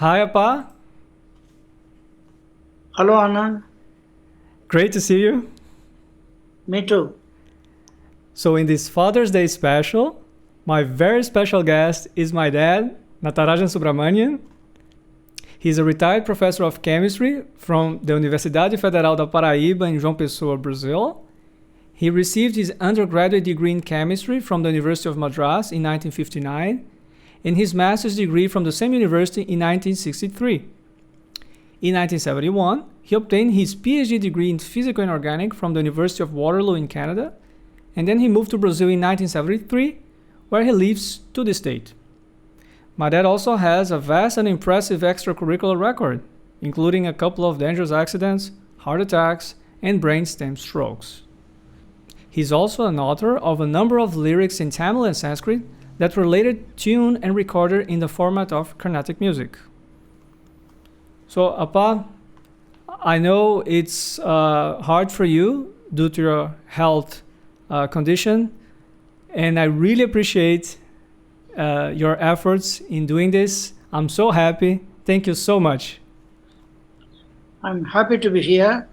Hi, Appa. Hello, Anand. Great to see you. Me too. So, in this Father's Day special, my very special guest is my dad, Natarajan Subramanian. He's a retired professor of chemistry from the Universidade Federal da Paraíba in João Pessoa, Brazil. He received his undergraduate degree in chemistry from the University of Madras in 1959 and his master's degree from the same university in 1963. In 1971, he obtained his PhD degree in physical inorganic from the University of Waterloo in Canada, and then he moved to Brazil in 1973, where he lives to this date. My dad also has a vast and impressive extracurricular record, including a couple of dangerous accidents, heart attacks, and brainstem strokes. He's also an author of a number of lyrics in Tamil and Sanskrit that were later tuned and recorded in the format of Carnatic music. So, Appa, I know it's hard for you due to your health condition, and I really appreciate your efforts in doing this. I'm so happy. Thank you so much. I'm happy to be here,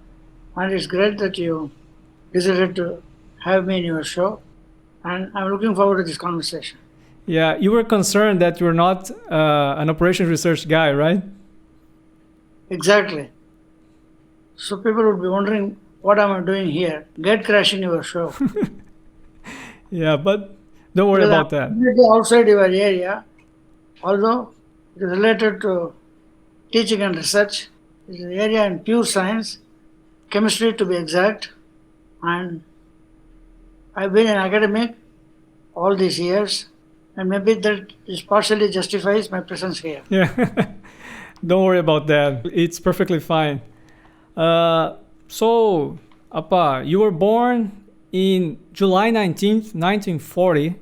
and it's great that you decided to have me in your show, and I'm looking forward to this conversation. Yeah, you were concerned that you're not an operations research guy, right? Exactly. So people would be wondering, what am I doing here? Get crashing your show. Yeah, but don't worry Because about that. I'm completely outside your area, although it is related to teaching and research. It's an area in pure science, chemistry to be exact, and I've been an academic all these years, and maybe that is partially justifies my presence here. Yeah, don't worry about that. It's perfectly fine. So, Appa, you were born in July 19th, 1940,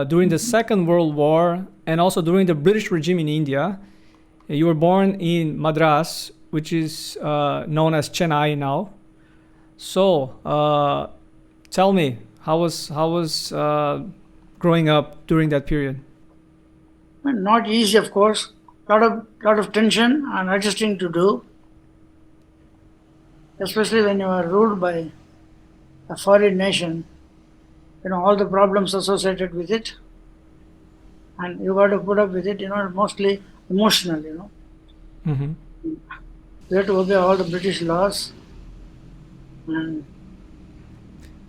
during the Second World War and also during the British regime in India. You were born in Madras, which is known as Chennai now. So, tell me, how was growing up during that period? Well, not easy, of course. Lot of tension and adjusting to do, especially when you are ruled by a foreign nation. You know all the problems associated with it, and you got to put up with it. Mostly emotional. Mm-hmm. You have to obey all the British laws, and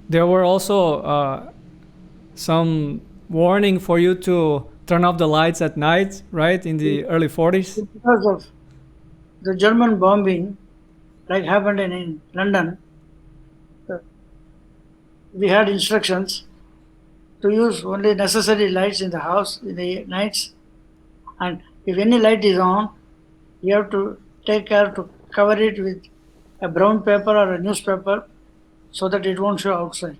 There were also some warning for you to turn off the lights at night, right, in the early 40s? because of the German bombing, like happened in London, uh, we had instructions to use only necessary lights in the house in the nights, and if any light is on, you have to take care to cover it with a brown paper or a newspaper so that it won't show outside.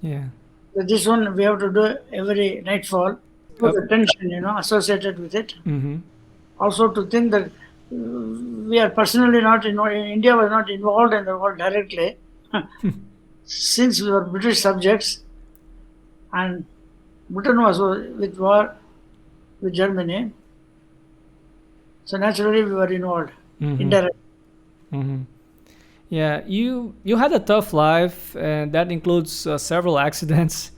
Yeah. So this one we have to do every nightfall. With the tension, associated with it. Mm-hmm. Also to think that we are personally not India was not involved in the war directly, since we were British subjects, and Britain was with war with Germany. So naturally we were involved indirectly. Mm-hmm. Yeah, you had a tough life, and that includes several accidents.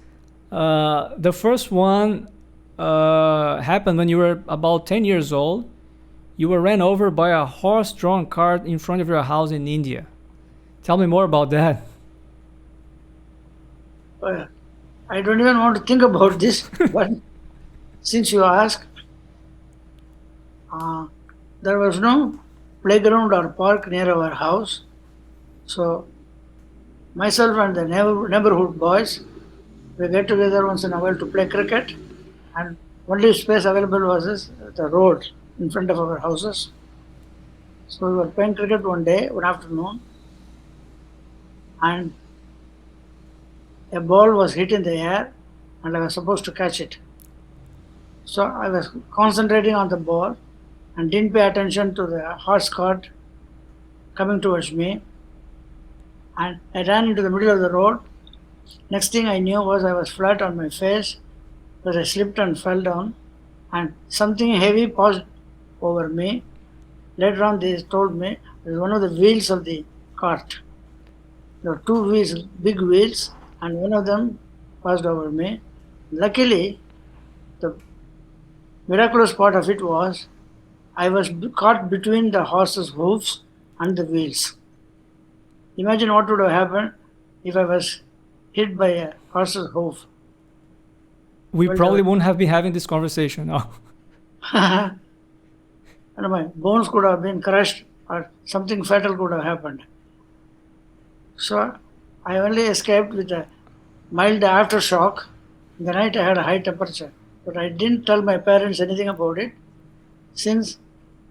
The first one happened when you were about 10 years old. You were ran over by a horse-drawn cart in front of your house in India. Tell me more about that. I don't even want to think about this, but since you ask, there was no playground or park near our house. So myself and the neighborhood boys, we get together once in a while to play cricket, and only space available was the road in front of our houses. So we were playing cricket one afternoon, and a ball was hit in the air, and I was supposed to catch it. So I was concentrating on the ball and didn't pay attention to the horse cart coming towards me, and I ran into the middle of the road. Next thing I knew was I was flat on my face, because I slipped and fell down, and something heavy over me. Later on, they told me it was one of the wheels of the cart. There were two wheels, big wheels, and one of them passed over me. Luckily, the miraculous part of it was I was caught between the horse's hoofs and the wheels. Imagine what would have happened if I was hit by a horse's hoof. We Well, probably wouldn't have been having this conversation now. and my bones could have been crushed or something fatal could have happened. So I only escaped with a mild aftershock. In the night I had a high temperature, but I didn't tell my parents anything about it, since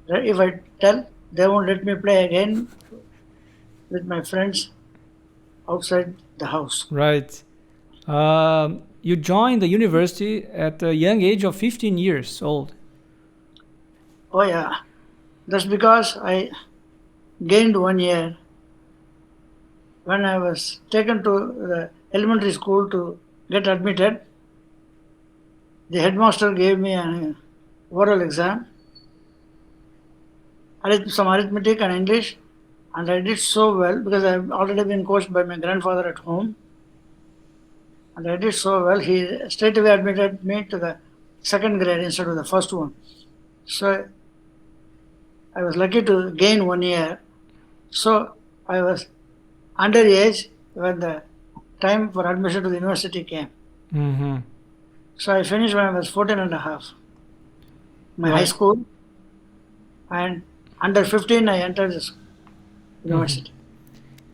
if I tell, they won't let me play again with my friends outside the house. Right. You joined the university at a young age of 15 years old. Oh yeah, that's because I gained 1 year when I was taken to the elementary school to get admitted. The headmaster gave me an oral exam, some arithmetic and English, and I did so well because I've already been coached by my grandfather at home. And I did so well, he straight away admitted me to the second grade instead of the first one. So I was lucky to gain 1 year. So I was underage when the time for admission to the university came. Mm-hmm. So I finished when I was 14 and a half. My high Right. school, and under 15 I entered the university.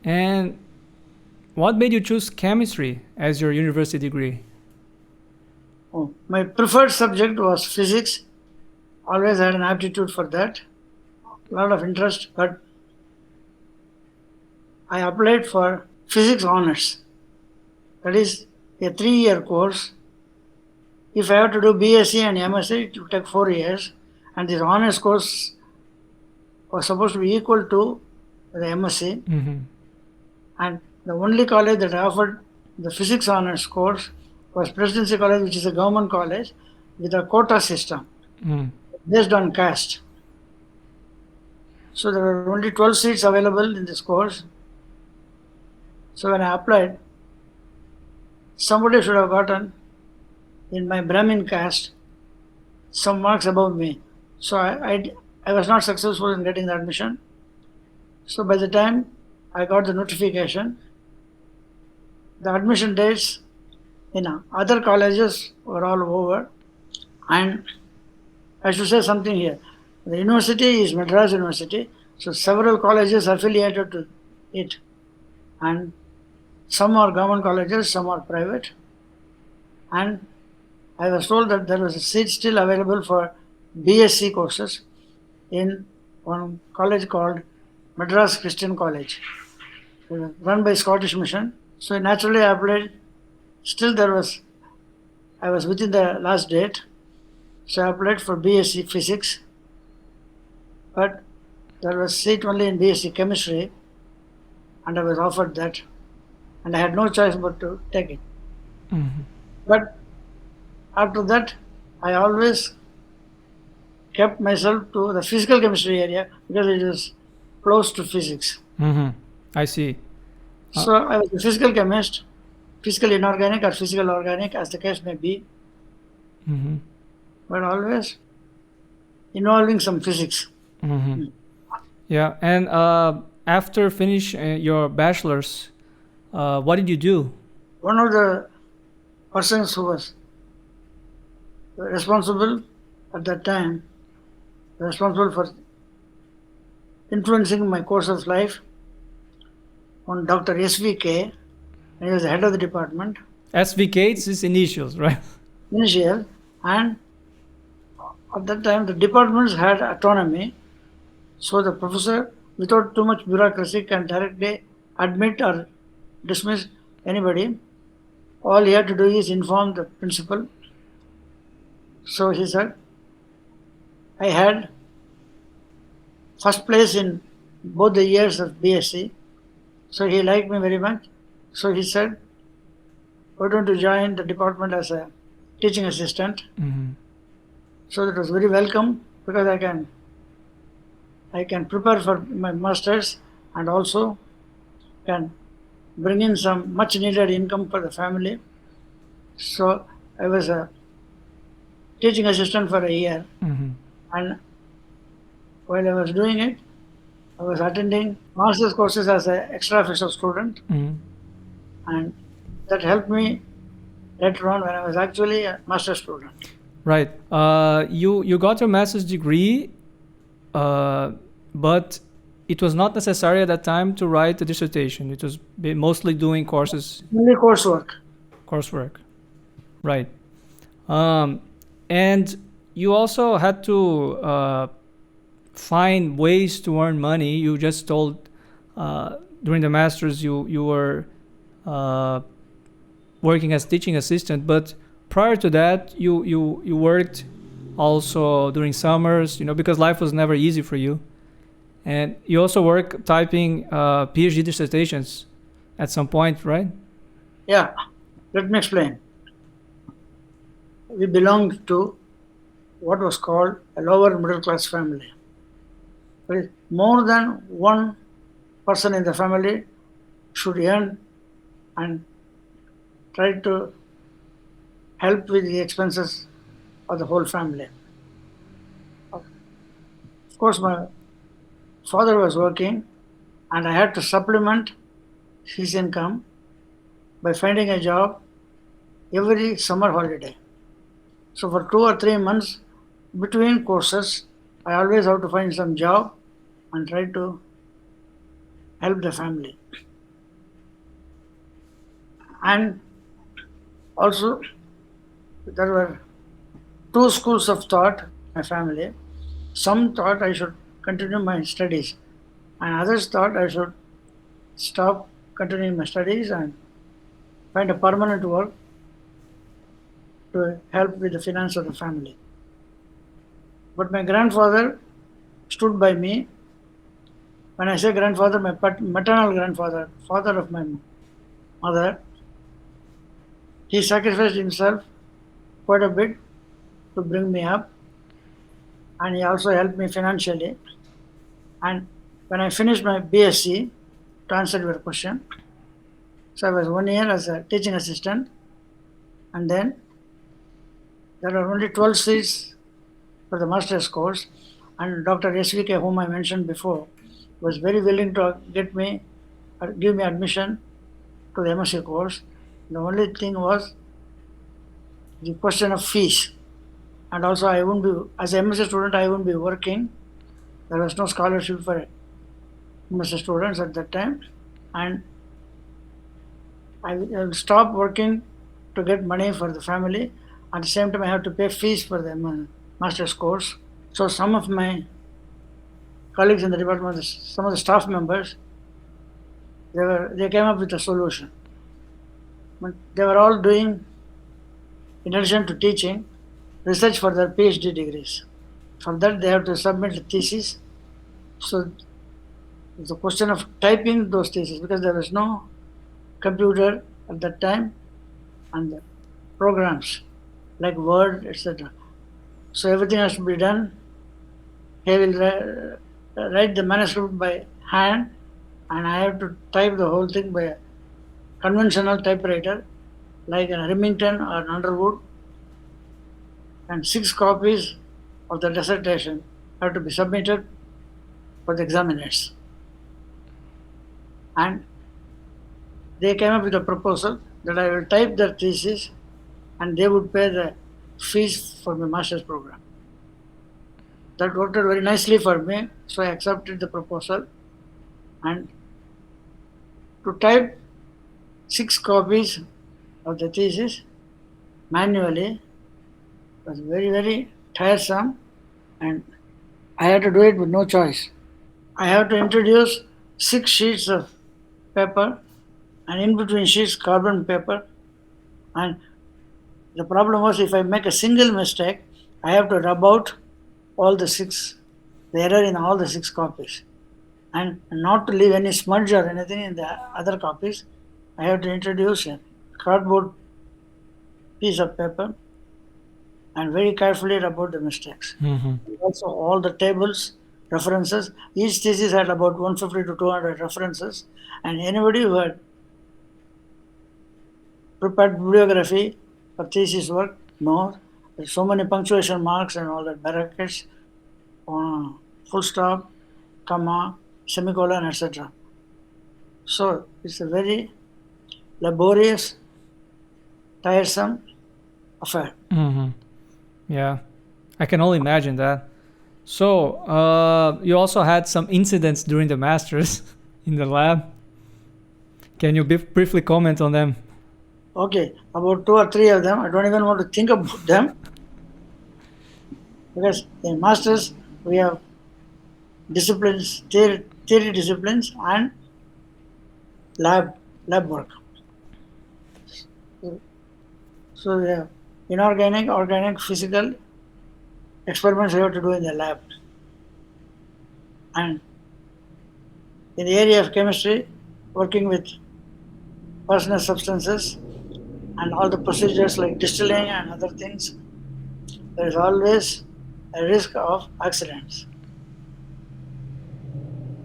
And what made you choose chemistry as your university degree? Oh, my preferred subject was physics. Always had an aptitude for that. A lot of interest, but I applied for physics honors. That is a 3 year course. If I have to do BSc and MSc, it would take 4 years. And this honors course was supposed to be equal to the MSc. Mm-hmm. And the only college that offered the physics honors course was Presidency College, which is a government college with a quota system Mm. based on caste. So there were only 12 seats available in this course. So when I applied, somebody should have gotten, in my Brahmin caste, some marks above me. So I was not successful in getting the admission. So by the time I got the notification, the admission dates in other colleges were all over. And I should say something here. The university is Madras University, so several colleges affiliated to it. And some are government colleges, some are private. And I was told that there was a seat still available for BSc courses in one college called Madras Christian College, run by Scottish Mission. So naturally I applied. Still I was within the last date. So I applied for BSc Physics. But there was seat only in BSc Chemistry, and I was offered that. And I had no choice but to take it. Mm-hmm. But after that, I always kept myself to the physical chemistry area because it is close to physics. Mm-hmm. I see. So I was a physical chemist, physical inorganic or physical organic, as the case may be, Mm-hmm. but always involving some physics. Mm-hmm. Yeah. And after finish your bachelor's, what did you do? One of the persons who was responsible at that time, responsible for influencing my course of life, one Dr. SVK, and he was the head of the department, SVK, it's his initials, right? initial, and at that time the departments had autonomy, so the professor, without too much bureaucracy, can directly admit or dismiss anybody. All he had to do is inform the principal. So he said, I had first place in both the years of BSc, so he liked me very much. So he said, why don't you join the department as a teaching assistant? Mm-hmm. So that was very welcome because I can I can prepare for my masters and also can bring in some much needed income for the family. So I was a teaching assistant for a year, and while I was doing it, I was attending master's courses as an extra official student, and that helped me later on when I was actually a master's student. Right. You got your master's degree, but it was not necessary at that time to write a dissertation. It was mostly doing courses. Only coursework. Coursework. Right. And you also had to find ways to earn money. You just told during the master's you were working as teaching assistant, but prior to that you worked also during summers, because life was never easy for you. And you also work typing PhD dissertations at some point, right? Yeah, let me explain. We belonged to what was called a lower middle class family. More than one person in the family should earn and try to help with the expenses of the whole family. Of course, my father was working and I had to supplement his income by finding a job every summer holiday. So for 2 or 3 months between courses, I always have to find some job and try to help the family. And also, there were 2 schools of thought in my family. Some thought I should continue my studies, and others thought I should stop continuing my studies and find a permanent work to help with the finance of the family. But my grandfather stood by me. When I say grandfather, my maternal grandfather, father of my mother, he sacrificed himself quite a bit to bring me up, and he also helped me financially. And when I finished my BSc, to answer your question, so I was 1 year as a teaching assistant, and then there are only 12 seats for the master's course, and Dr. SVK, whom I mentioned before, was very willing to give me admission to the MSc course. The only thing was the question of fees, and also I wouldn't be, as a MSc student, I wouldn't be working. There was no scholarship for MSc students at that time, and I will stop working to get money for the family. At the same time, I have to pay fees for the master's course. So some of my colleagues in the department, some of the staff members, they came up with a solution. But they were all doing, in addition to teaching, research for their PhD degrees. For that, they have to submit a thesis. So it's a question of typing those theses, because there was no computer at that time and the programs like Word, etc. So everything has to be done. He will write the manuscript by hand, and I have to type the whole thing by a conventional typewriter like a Remington or an Underwood, and 6 copies of the dissertation have to be submitted for the examiners. And they came up with a proposal that I will type their thesis and they would pay the fees for my master's program. That worked out very nicely for me, so I accepted the proposal. And to type 6 copies of the thesis manually was very, very tiresome, and I had to do it with no choice. I have to introduce 6 sheets of paper, and in between sheets carbon paper, and the problem was if I make a single mistake, I have to rub out all the 6, the error in all the 6 copies, and not to leave any smudge or anything in the other copies. I have to introduce a cardboard piece of paper and very carefully rub out the mistakes. Also all the tables references. Each thesis had about 150 to 200 references, and anybody who had prepared bibliography for thesis work knows there's so many punctuation marks and all that brackets, full stop, comma, semicolon, etc. So it's a very laborious, tiresome affair. Yeah, I can only imagine that. So you also had some incidents during the masters in the lab. Can you briefly comment on them? Okay, about 2 or 3 of them. I don't even want to think about them because in masters we have disciplines, theory disciplines, and lab work. So we have inorganic, organic, physical experiments we have to do in the lab. And in the area of chemistry, working with poisonous substances and all the procedures like distilling and other things, there is always a risk of accidents.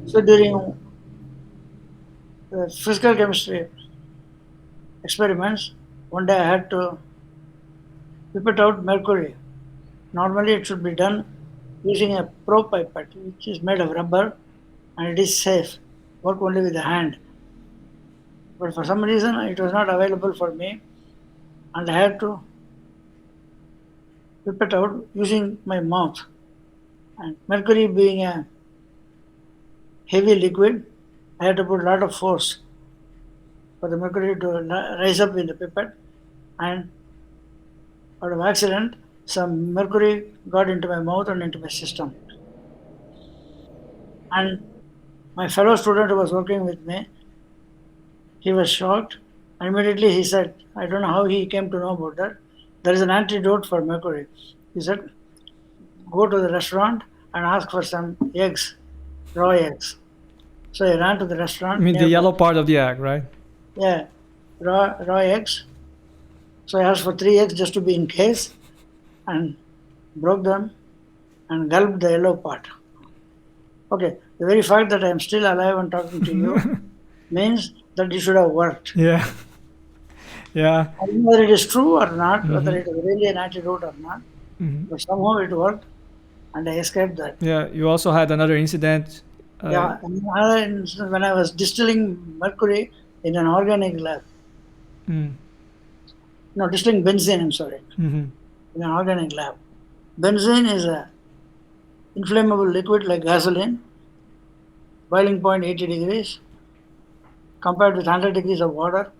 So during the physical chemistry experiments, one day I had to pipette out mercury. Normally it should be done using a probe pipette, which is made of rubber, and it is safe. Work only with the hand. But for some reason it was not available for me, and I had to pipette out using my mouth. And mercury being a heavy liquid, I had to put a lot of force for the mercury to rise up in the pipette, and out of accident, some mercury got into my mouth and into my system. And my fellow student who was working with me, he was shocked. And immediately he said, I don't know how he came to know about that. There is an antidote for mercury. He said, go to the restaurant and ask for some eggs, raw eggs. So I ran to the restaurant. I mean the yellow part of the egg, right? Yeah, raw eggs. So I asked for 3 eggs just to be in case, and broke them and gulped the yellow part. Okay, the very fact that I am still alive and talking to you means that it should have worked. Yeah. Yeah. I don't know whether it is true or not, whether it is really an antidote or not, but somehow it worked and I escaped that. Yeah, you also had another incident. Yeah, and another incident when I was distilling mercury in an organic lab. No, distilling benzene, I'm sorry, in an organic lab. Benzene is a inflammable liquid like gasoline, boiling point 80 degrees, compared with 100 degrees of water.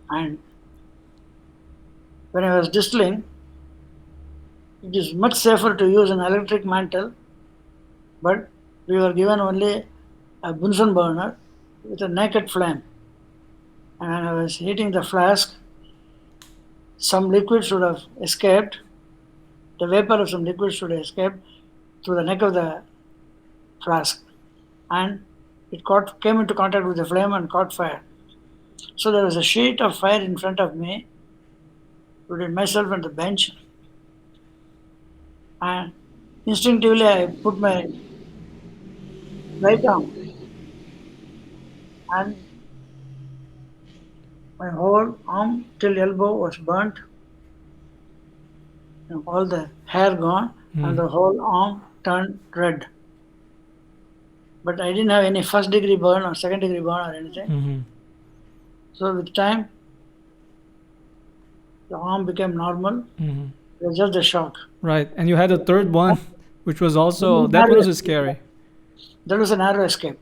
And when I was distilling, it is much safer to use an electric mantle, but we were given only a Bunsen burner with a naked flame. And when I was heating the flask, some liquid should have escaped, the vapor of some liquid should have escaped through the neck of the flask. And it came into contact with the flame and caught fire. So there was a sheet of fire in front of me, between myself and the bench. And instinctively I put my right arm, and my whole arm till elbow was burnt. All the hair gone and the whole arm turned red. But I didn't have any first degree burn or second degree burn or anything. So with time, the arm became normal. It was just a shock. Right, and you had a third one, which was also, that one was scary. That was a narrow escape.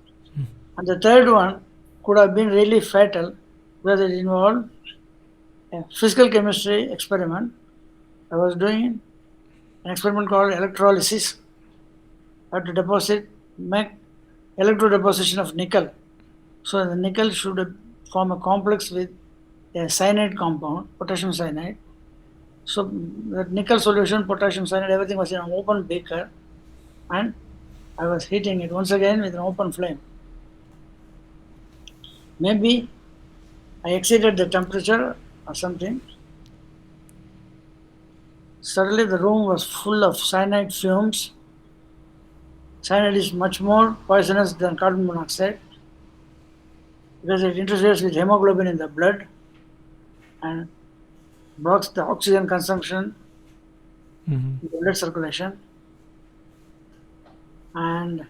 And the third one could have been really fatal because it involved a physical chemistry experiment. I was doing an experiment called electrolysis. I had to make electrodeposition of nickel. So the nickel should form a complex with a cyanide compound, potassium cyanide. So the nickel solution, potassium cyanide, everything was in an open beaker, and I was heating it once again with an open flame. Maybe I exceeded the temperature or something. Suddenly the room was full of cyanide fumes, Cyanide is much more poisonous than carbon monoxide because it interferes with hemoglobin in the blood and blocks the oxygen consumption Mm-hmm. in the blood circulation. And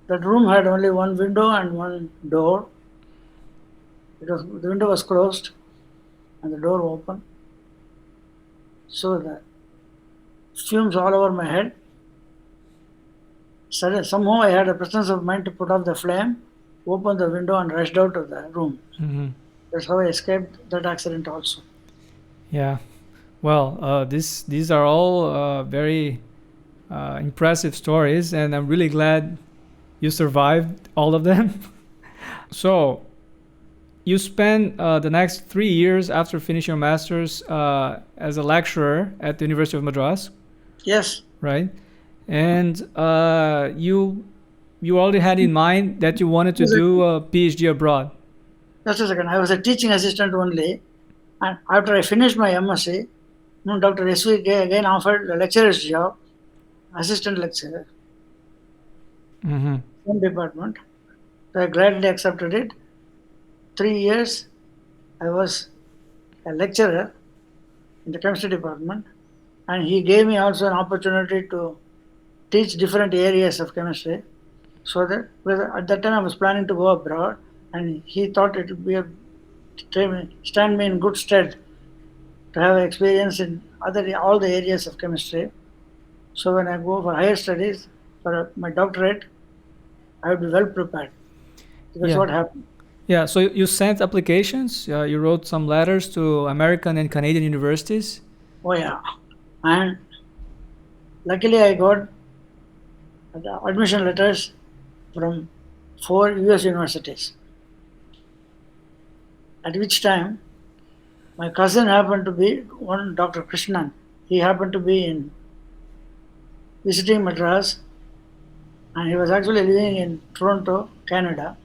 that room had only one window and one door. The window was closed and the door open. So the fumes all over my head. Suddenly, somehow I had a presence of mind to put off the flame, open the window, and rushed out of the room. Mm-hmm. That's how I escaped that accident also. Yeah. Well, these are all very impressive stories, and I'm really glad you survived all of them. So, you spent the next 3 years after finishing your master's as a lecturer at the University of Madras, Yes, right? And you already had in mind that you wanted to do a PhD abroad. just a second. I was a teaching assistant only, and after I finished my MSc, Dr. SVK again offered a lecturer's job, assistant lecturer, Mm-hmm. same department. So I gladly accepted it. 3 years I was a lecturer in the chemistry department, and he gave me also an opportunity to teach different areas of chemistry. So that because at that time I was planning to go abroad, and he thought it would be stand me in good stead to have experience in all the areas of chemistry. So when I go for higher studies for my doctorate, I would be well prepared. That's Yeah. what happened. Yeah. So you sent applications. You wrote some letters to American and Canadian universities. Oh yeah, and luckily I got the admission letters from 4 US universities. At which time my cousin happened to be one Dr. Krishnan. He happened to be in visiting Madras, and he was actually living in Toronto, Canada.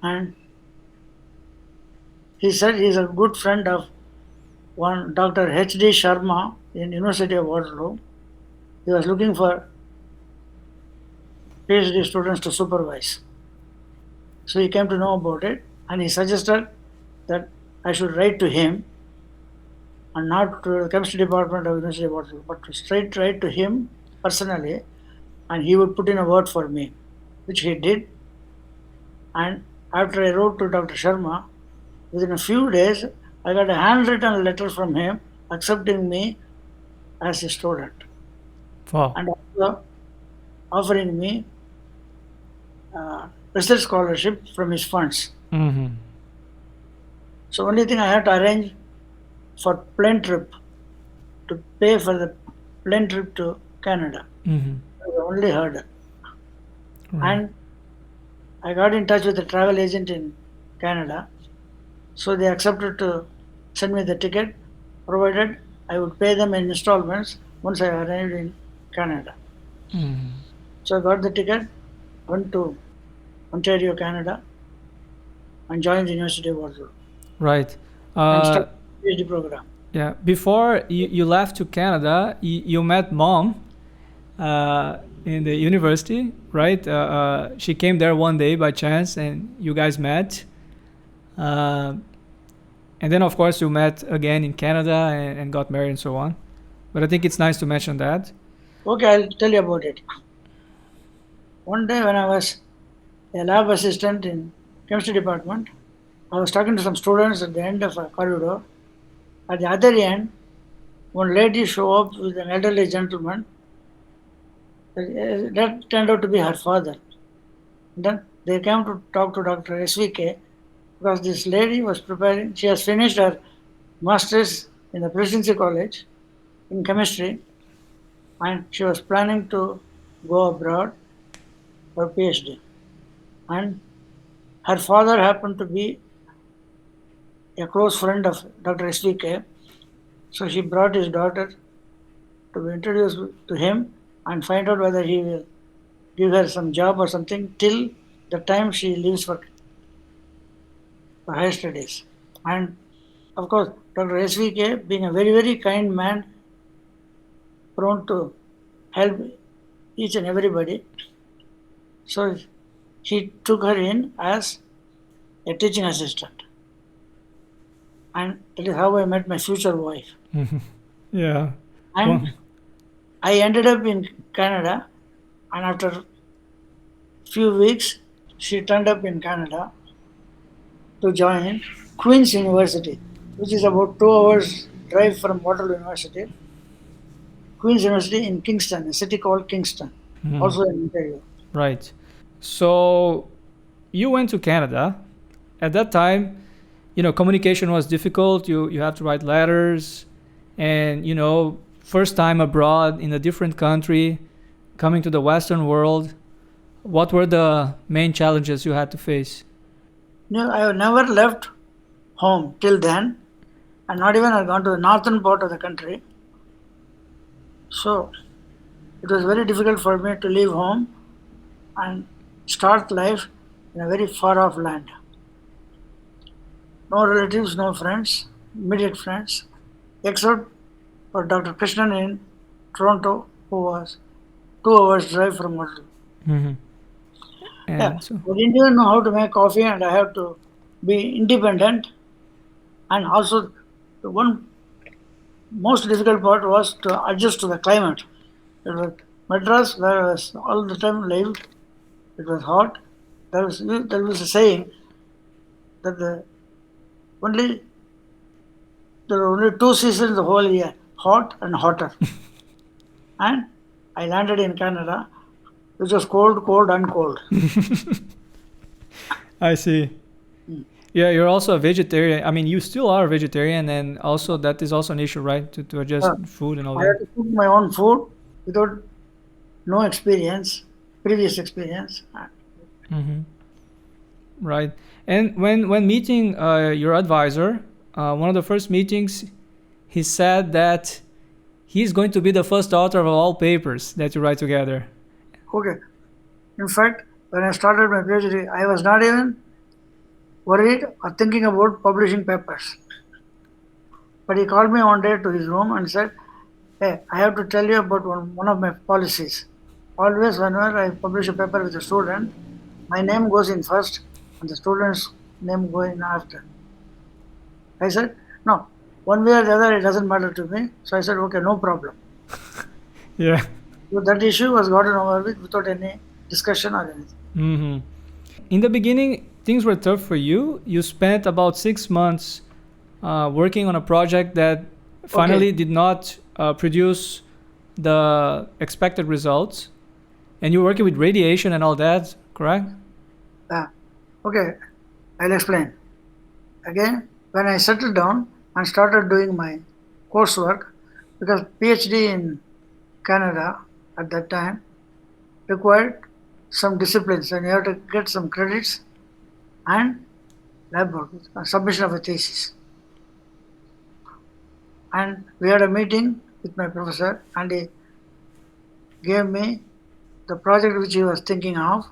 And he said he's a good friend of one Dr. H.D. Sharma in University of Waterloo. He was looking for PhD students to supervise. So he came to know about it, and he suggested that I should write to him, and not to the chemistry department of University of Waterloo, but to straight write to him personally, and he would put in a word for me, which he did. And after I wrote to Dr. Sharma, within a few days, I got a handwritten letter from him accepting me as a student Wow. and also offering me research scholarship from his funds. Mm-hmm. So only thing I had to arrange for plane trip to pay for the plane trip to Canada. Mm-hmm. That was the only hurdle. Right. And I got in touch with a travel agent in Canada. So they accepted to send me the ticket, provided I would pay them in installments once I arrived in Canada. Mm-hmm. So I got the ticket, went to Ontario, Canada, and joined the University of Waterloo Right. and started the PhD program. Yeah. Before you left to Canada, you met mom in the university, right? She came there one day by chance, and you guys met. And then, of course, you met again in Canada and got married and so on. But I think it's nice to mention that. Okay, I'll tell you about it. One day when I was a lab assistant in chemistry department, I was talking to some students at the end of a corridor. At the other end, one lady showed up with an elderly gentleman. That turned out to be her father. Then they came to talk to Dr. SVK because this lady was preparing, she has finished her master's in the Presidency College in chemistry, and she was planning to go abroad for PhD. And her father happened to be a close friend of Dr. SVK, so she brought his daughter to be introduced to him and find out whether he will give her some job or something till the time she leaves for higher studies. And of course, Dr. SVK, being a very, very kind man, prone to help each and everybody. So he took her in as a teaching assistant. And that is how I met my future wife. Yeah. And Well, I ended up in Canada, and after few weeks, she turned up in Canada to join Queen's University, which is about 2 hours drive from Waterloo University. Queen's University in Kingston, a city called Kingston, also in Ontario. right. So you went to Canada. At that time, communication was difficult. You had to write letters, and first time abroad in a different country, coming to the Western world. What were the main challenges you had to face? No, I have never left home till then, and not even I've gone to the northern part of the country. So it was very difficult for me to leave home and start life in a very far off land. No relatives, no friends, immediate friends, except for Dr. Krishnan in Toronto, who was 2 hours drive from Waterloo. Mm-hmm. Yeah, And so, I didn't even know how to make coffee, and I have to be independent. And also, the one most difficult part was to adjust to the climate. It was Madras, where I was all the time lived. It was hot. There was a saying that only there are only two seasons the whole year: hot and hotter. And I landed in Canada, which was cold, cold, and cold. I see. Yeah, you're also a vegetarian. I mean, you still are a vegetarian, and also that is also an issue, right? To adjust food and all I had that. to cook my own food without no experience, previous experience. Mm-hmm. Right. And when meeting your advisor, one of the first meetings, he said that he's going to be the first author of all papers that you write together. Okay. In fact, when I started my PhD, I was not even worried or thinking about publishing papers. But he called me one day to his room and said, "Hey, I have to tell you about one of my policies. Always, whenever I publish a paper with a student, my name goes in first and the student's name goes in after." I said, "No, one way or the other, it doesn't matter to me." So I said, "Okay, no problem." Yeah. So that issue was gotten over with without any discussion or anything. Mm-hmm. In the beginning, things were tough for you. You spent about 6 months working on a project that finally did not produce the expected results. And you were working with radiation and all that, correct? Okay, I'll explain. Again, when I settled down and started doing my coursework, because PhD in Canada at that time required some disciplines, and you have to get some credits and lab work, submission of a thesis. And we had a meeting with my professor, and he gave me the project which he was thinking of,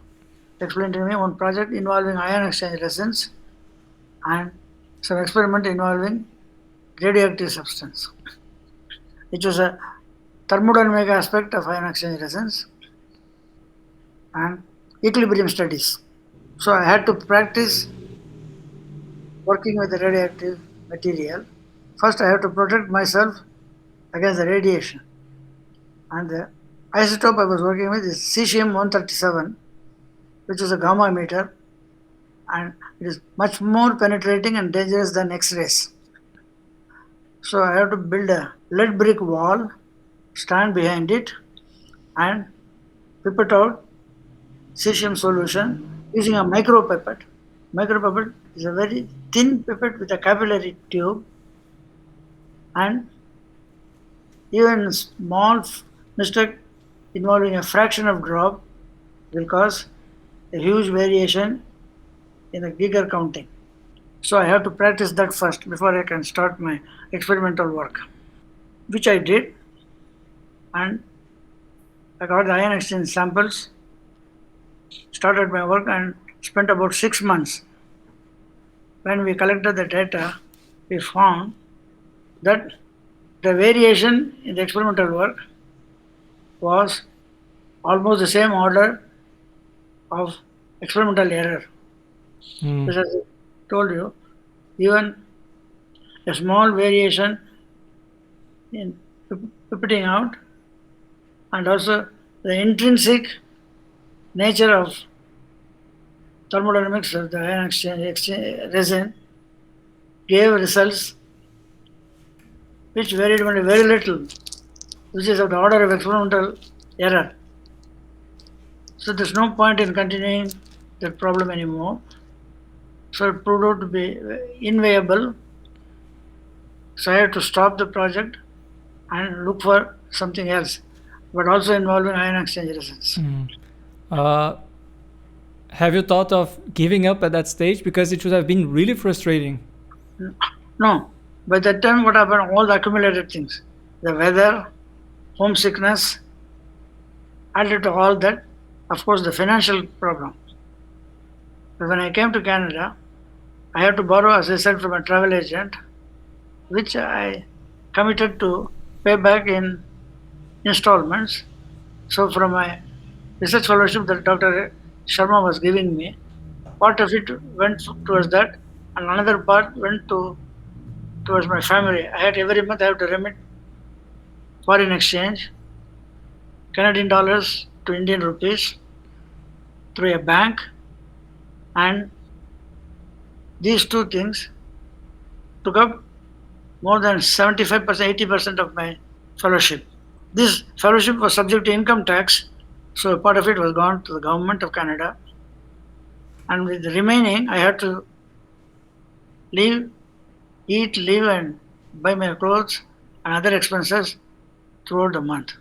explained to me one project involving ion exchange resins and some experiment involving radioactive substance, which was a thermodynamic aspect of ion exchange resins and equilibrium studies. So I had to practice working with the radioactive material. First, I have to protect myself against the radiation. And the isotope I was working with is cesium-137, which is a gamma emitter, and it is much more penetrating and dangerous than X-rays. So I have to build a lead brick wall, stand behind it, and pipette out cesium solution using a micropipette. Micropipette is a very thin pipette with a capillary tube, and even small mistake involving a fraction of drop will cause a huge variation in the Geiger counting. So I have to practice that first before I can start my experimental work, which I did, and I got the ion exchange samples, started my work, and spent about 6 months. When we collected the data, we found that the variation in the experimental work was almost the same order of experimental error. As I told you, even a small variation in pipetting out, and also the intrinsic nature of thermodynamics of the ion exchange resin gave results which varied only very little, which is of the order of experimental error. So there's no point in continuing that problem anymore. So it proved out to be inviable. So I had to stop the project and look for something else, but also involving ion exchange resins. Have you thought of giving up at that stage? Because it should have been really frustrating. No. By that time, what happened? All the accumulated things, the weather, homesickness, added to all that, of course, the financial problem. But when I came to Canada, I had to borrow, as I said, from a travel agent, which I committed to pay back in installments. So from my research fellowship that Dr. Sharma was giving me, part of it went towards that, and another part went towards my family. I had every month I have to remit foreign exchange, Canadian dollars to Indian rupees through a bank, and these two things took up more than 75%, 80% of my fellowship. This fellowship was subject to income tax, so a part of it was gone to the government of Canada. And with the remaining, I had to eat, live, and buy my clothes and other expenses throughout the month.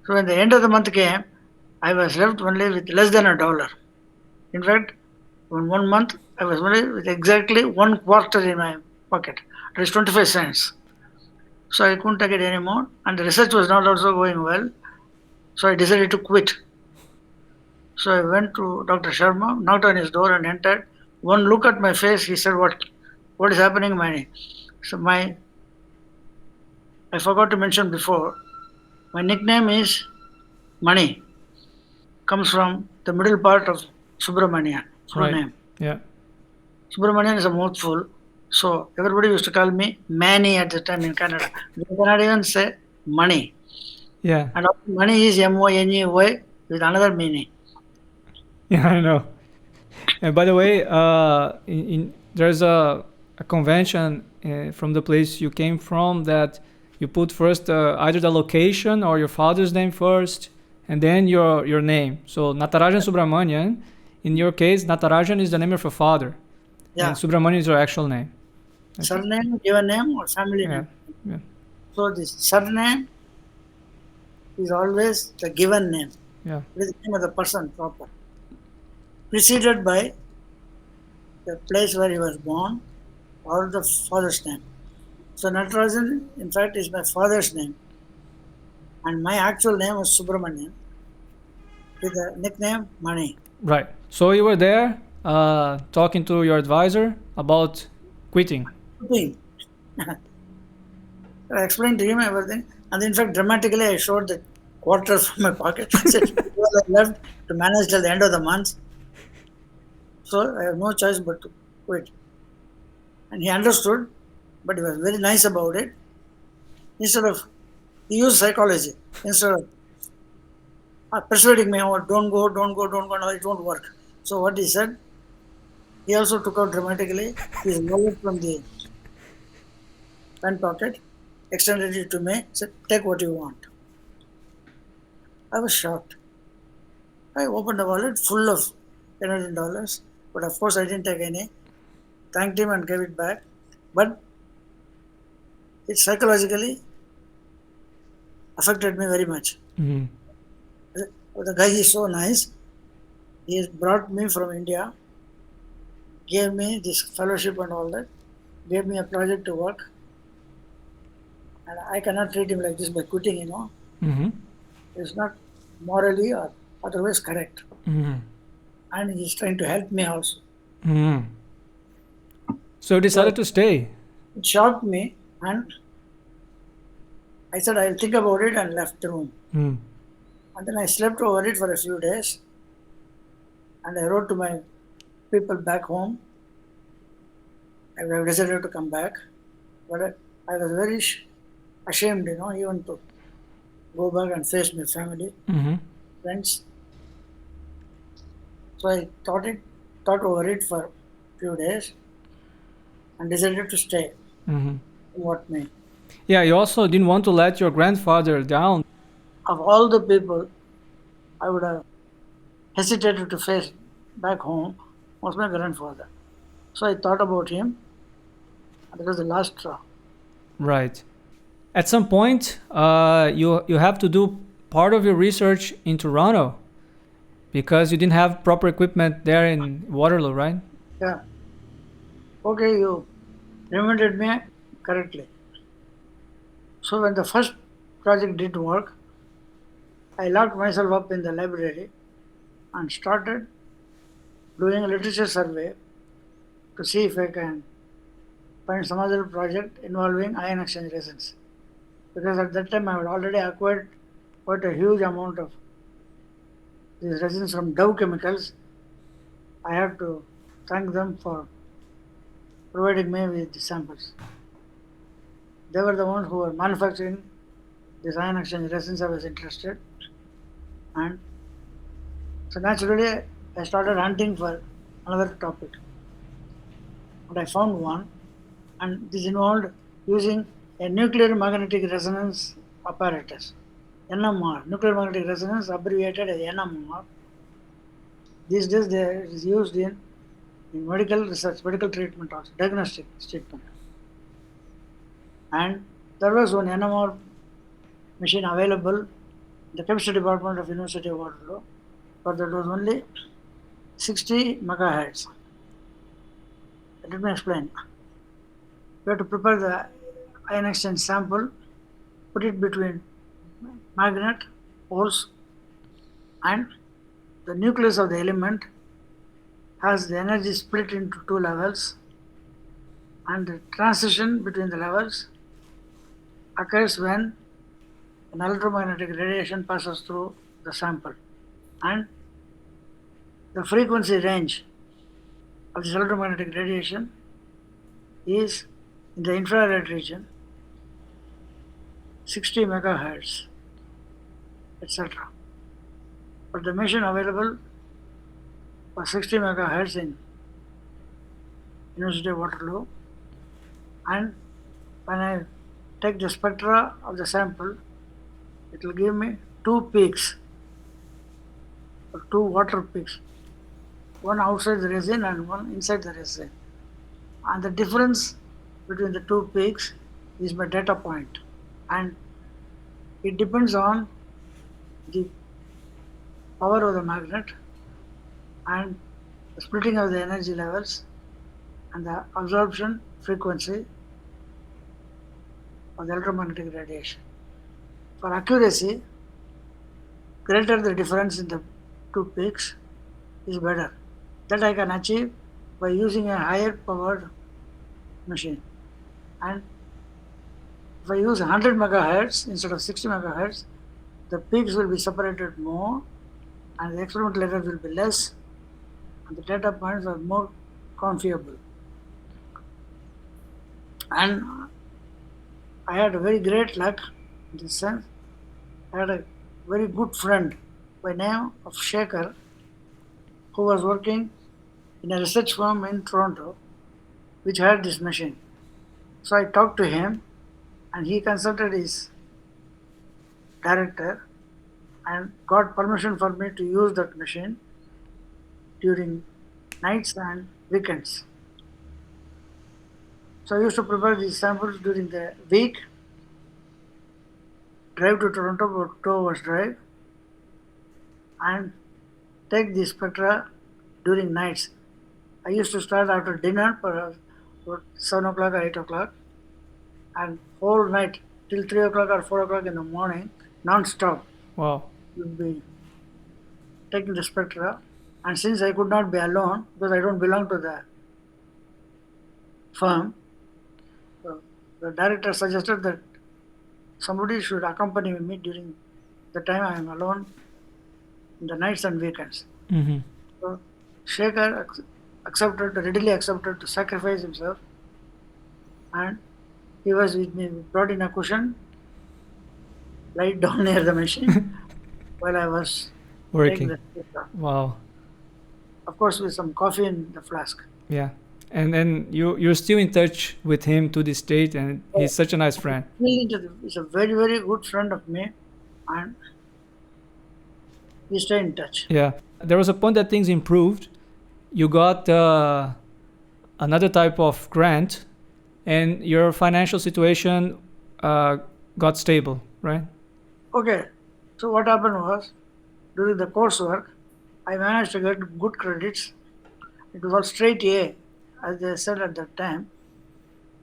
So when the end of the month came, I was left only with less than $1. In fact, in 1 month, I was only with exactly 1/4 in my pocket. It was 25 cents. So I couldn't take it anymore, and the research was not also going well. So I decided to quit. So I went to Dr. Sharma, knocked on his door and entered. One look at my face, he said, What is happening, Mani? So I forgot to mention before, my nickname is Mani. Comes from the middle part of Subramanian, full name. Yeah. Subramanian is a mouthful. So everybody used to call me Manny at the time in Canada. They cannot even say money. Yeah. And money is M-O-N-E-Y with another meaning. Yeah, I know. And by the way, there's a convention from the place you came from that you put first either the location or your father's name first, and then your name. So Natarajan Subramanian, in your case, Natarajan is the name of your father. Yeah. And Subramanian is your actual name. Surname, given name, or family name. Yeah. So this surname is always the given name. Yeah. It is the name of the person proper. Preceded by the place where he was born or the father's name. So Natarajan, in fact, is my father's name. And my actual name was Subramanian with the nickname Mani. Right. So you were there talking to your advisor about quitting. I explained to him everything. And in fact, dramatically, I showed the quarters from my pocket. I said, well, I left to manage till the end of the month. So I have no choice but to quit. And he understood, but he was very nice about it. Instead of, he used psychology. Instead of persuading me, oh, don't go, no, it won't work. So what he said, he also took out dramatically his wallet from the pant pocket, extended it to me, said, take what you want. I was shocked. I opened the wallet full of Canadian dollars, but of course I didn't take any. Thanked him and gave it back. But it psychologically affected me very much. Mm-hmm. The guy is so nice. He brought me from India, gave me this fellowship and all that, gave me a project to work. And I cannot treat him like this by quitting, Mm-hmm. It's not morally or otherwise correct. Mm-hmm. And he's trying to help me also. Mm-hmm. So you decided to stay. It shocked me, and I said I'll think about it and left the room. Mm. And then I slept over it for a few days, and I wrote to my people back home. I have decided to come back, but I was very ashamed, even to go back and face my family, Mm-hmm. friends. So I thought over it for a few days, and decided to stay. Mm-hmm. What may. Yeah, you also didn't want to let your grandfather down. Of all the people I would have hesitated to face back home was my grandfather. So I thought about him, and that was the last straw. Right. At some point, you have to do part of your research in Toronto because you didn't have proper equipment there in Waterloo, right? Yeah. Okay, you reminded me correctly. So when the first project didn't work, I locked myself up in the library and started doing a literature survey to see if I can find some other project involving ion exchange resins. Because at that time I had already acquired quite a huge amount of these resins from Dow Chemicals. I have to thank them for providing me with the samples. They were the ones who were manufacturing these ion exchange resins I was interested, and so naturally I started hunting for another topic. But I found one, and this involved using a nuclear magnetic resonance apparatus, NMR, nuclear magnetic resonance abbreviated as NMR. These days they is used in medical research, medical treatment also, diagnostic treatment. And there was one NMR machine available in the chemistry department of University of Waterloo, but that was only 60 megahertz. Let me explain. We have to prepare the ion exchange sample, put it between magnet poles, and the nucleus of the element has the energy split into two levels, and the transition between the levels occurs when an electromagnetic radiation passes through the sample, and the frequency range of this electromagnetic radiation is in the infrared region 60 megahertz, etc. But the machine available for 60 megahertz in University of Waterloo, and when I take the spectra of the sample, it will give me two peaks or two water peaks, one outside the resin and one inside the resin. And the difference between the two peaks is my data point, and it depends on the power of the magnet and the splitting of the energy levels and the absorption frequency of the electromagnetic radiation. For accuracy, greater the difference in the two peaks is better. That I can achieve by using a higher powered machine. And if I use 100 megahertz instead of 60 megahertz, the peaks will be separated more and the experimental error will be less and the data points are more confiable. And I had a very great luck in this sense. I had a very good friend by name of Shaker who was working in a research firm in Toronto which had this machine. So I talked to him and he consulted his director and got permission for me to use that machine during nights and weekends. So I used to prepare these samples during the week, drive to Toronto about 2 hours drive, and take the spectra during nights. I used to start after dinner, perhaps about 7 o'clock or 8 o'clock, and whole night till 3 o'clock or 4 o'clock in the morning, non-stop, Wow. would be taking the spectra. And since I could not be alone, because I don't belong to the firm, the director suggested that somebody should accompany me during the time I am alone in the nights and weekends. Mm-hmm. So Shekhar readily accepted to sacrifice himself, and he was with me. We brought in a cushion, lied down near the machine while I was taking Working. the paper. Wow. Of course, with some coffee in the flask. Yeah. And then you're still in touch with him to this date, and he's such a nice friend. He's a very, very good friend of me, and we stay in touch. Yeah. There was a point that things improved. You got another type of grant, and your financial situation got stable, right? Okay, so what happened was, during the coursework, I managed to get good credits. It was all straight A, as they said at that time.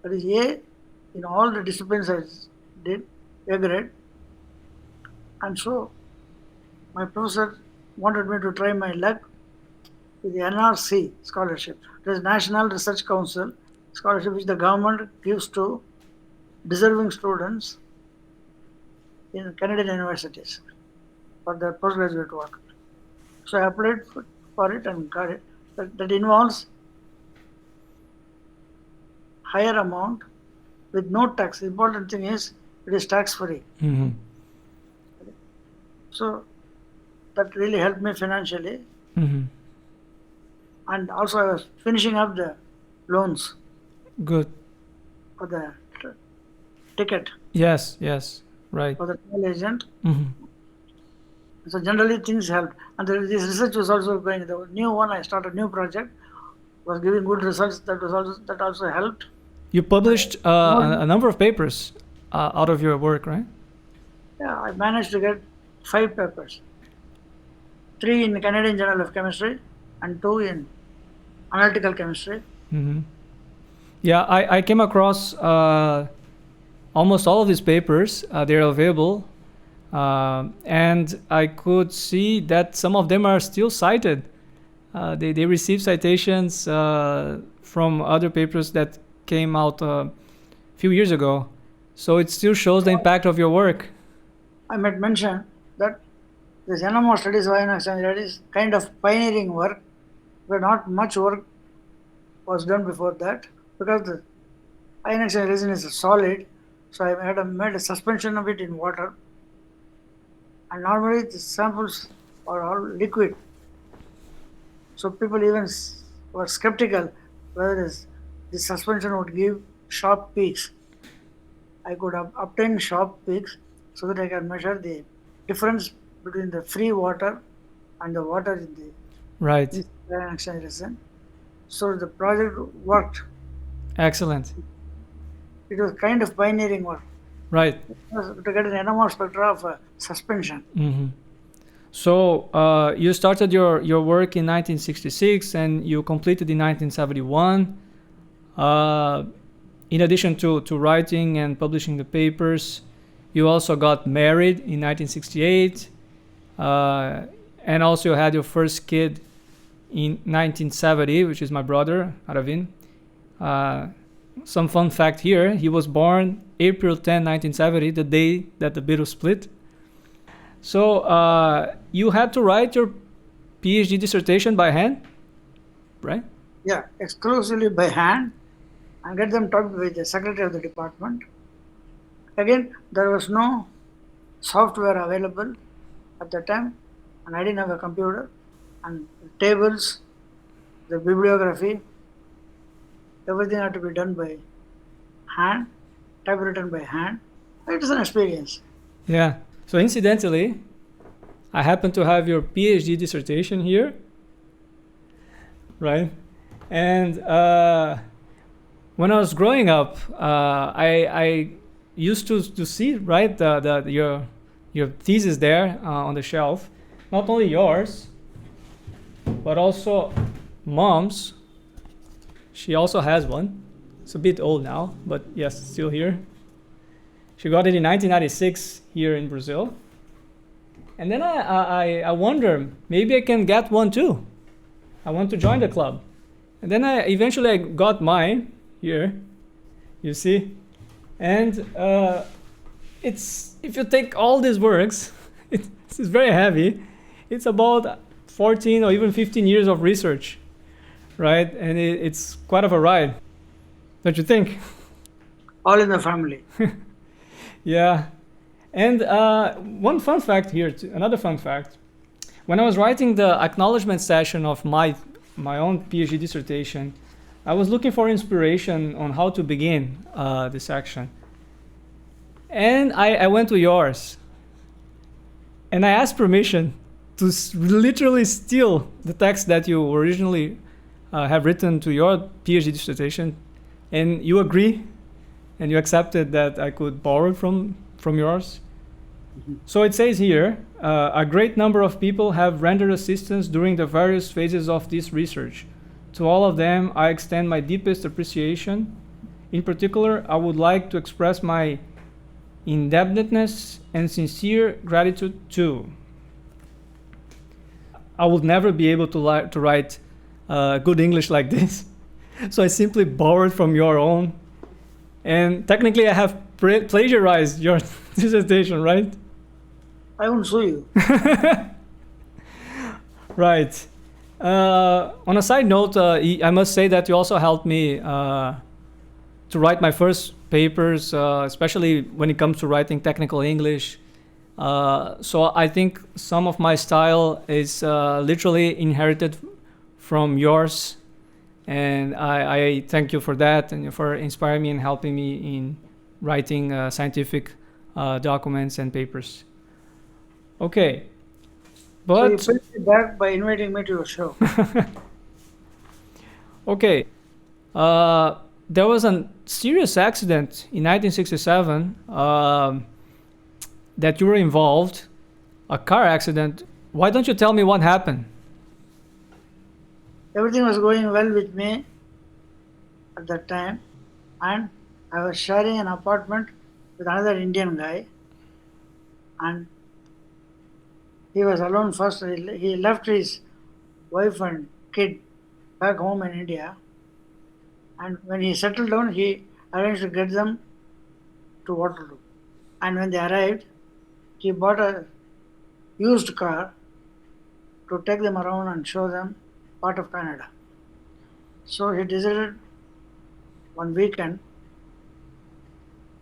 That is A in all the disciplines I did, A grade. And so my professor wanted me to try my luck with the NRC scholarship. It is National Research Council scholarship, which the government gives to deserving students in Canadian universities for their postgraduate work. So I applied for it and got it. That involves higher amount with no tax. The important thing is it is tax free. Mm-hmm. So that really helped me financially. Mm-hmm. And also I was finishing up the loans Good. for the ticket Yes. Right. for the travel agent. Mm-hmm. So generally things helped. And this research was also going. The new one I started, new project was giving good results. That also helped. You published a number of papers out of your work, right? Yeah, I managed to get 5 papers, 3 in the Canadian Journal of Chemistry and 2 in analytical chemistry. Mm-hmm. Yeah, I came across almost all of these papers. They're available. And I could see that some of them are still cited. They receive citations from other papers that came out a few years ago. So it still shows the impact of your work. I might mention that the Xenophobic studies of ion exchange is kind of pioneering work, but not much work was done before that, because the ion exchange resin is a solid, so I made a suspension of it in water, and normally the samples are all liquid. So people even were skeptical whether this suspension would give sharp peaks. I could obtain sharp peaks so that I can measure the difference between the free water and the water in the Right. ion exchange resin. So the project worked. Excellent. It was kind of pioneering work. Right. To get an NMR spectra of suspension. Mm-hmm. So you started your work in 1966 and you completed in 1971. In addition to writing and publishing the papers, you also got married in 1968, and also had your first kid in 1970, which is my brother, Aravin. Some fun fact here, he was born April 10, 1970, the day that the Beatles split. So you had to write your PhD dissertation by hand, right? Yeah, exclusively by hand, and get them talked with the secretary of the department. Again, there was no software available at the time, and I didn't have a computer. And the tables, the bibliography, everything had to be done by hand, typewritten by hand. It is an experience. Yeah. So incidentally, I happen to have your PhD dissertation here, right? And when I was growing up, I used to see, right, your thesis there on the shelf. Not only yours, but also Mom's. She also has one. It's a bit old now, but yes, still here. She got it in 1996 here in Brazil. And then I wonder, maybe I can get one too. I want to join the club. And then I eventually got mine here, you see. And it's, if you take all these works It's very heavy. It's about 14 or even 15 years of research, right? And it's quite of a ride, don't you think? All in the family. Yeah. And one fun fact here, another fun fact. When I was writing the acknowledgement session of my own PhD dissertation, I was looking for inspiration on how to begin this section. And I went to yours. And I asked permission to literally steal the text that you originally have written to your PhD dissertation. And you agree, and you accepted that I could borrow it from yours. So it says here, a great number of people have rendered assistance during the various phases of this research. To all of them, I extend my deepest appreciation. In particular, I would like to express my indebtedness and sincere gratitude to. I would never be able to write good English like this. So I simply borrowed from your own. And technically, I have plagiarized your dissertation, right? I won't sue you. Right. On a side note, I must say that you also helped me to write my first papers, especially when it comes to writing technical English. So I think some of my style is literally inherited from yours. And I thank you for that and for inspiring me and helping me in writing scientific documents and papers. Okay. But So you paid me back by inviting me to your show. okay. There was a serious accident in 1967 that you were involved, a car accident. Why don't you tell me what happened? Everything was going well with me at that time, and I was sharing an apartment with another Indian guy, and he was alone first. He left his wife and kid back home in India, and when he settled down, he arranged to get them to Waterloo. And when they arrived, he bought a used car to take them around and show them part of Canada. So he decided one weekend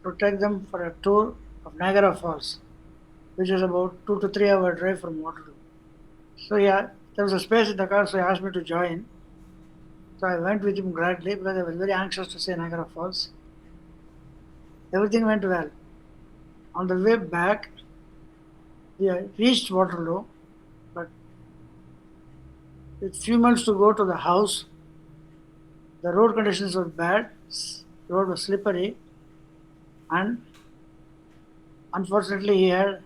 to take them for a tour of Niagara Falls, which is about 2 to 3 hour drive from Waterloo. So yeah, there was a space in the car, so he asked me to join. So I went with him gladly because I was very anxious to see Niagara Falls. Everything went well. On the way back, we reached Waterloo, but with few months to go to the house, the road conditions were bad, the road was slippery, and unfortunately he had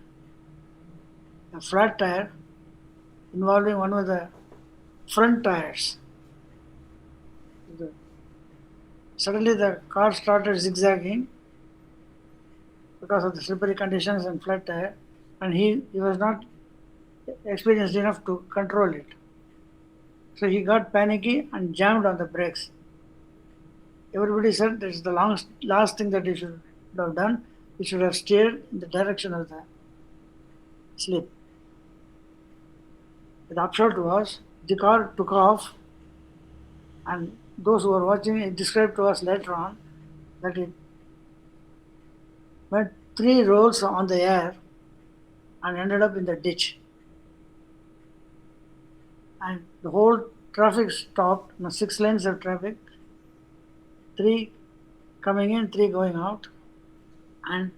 a flat tire involving one of the front tires. Suddenly the car started zigzagging because of the slippery conditions and flat tire, and he was not experienced enough to control it. So he got panicky and jammed on the brakes. Everybody said this is the last thing that he should have done. He should have steered in the direction of the slip. The upshot was the car took off, and those who were watching it described to us later on that it went 3 rolls on the air and ended up in the ditch. And the whole traffic stopped, 6 lanes of traffic, 3 coming in, 3 going out. And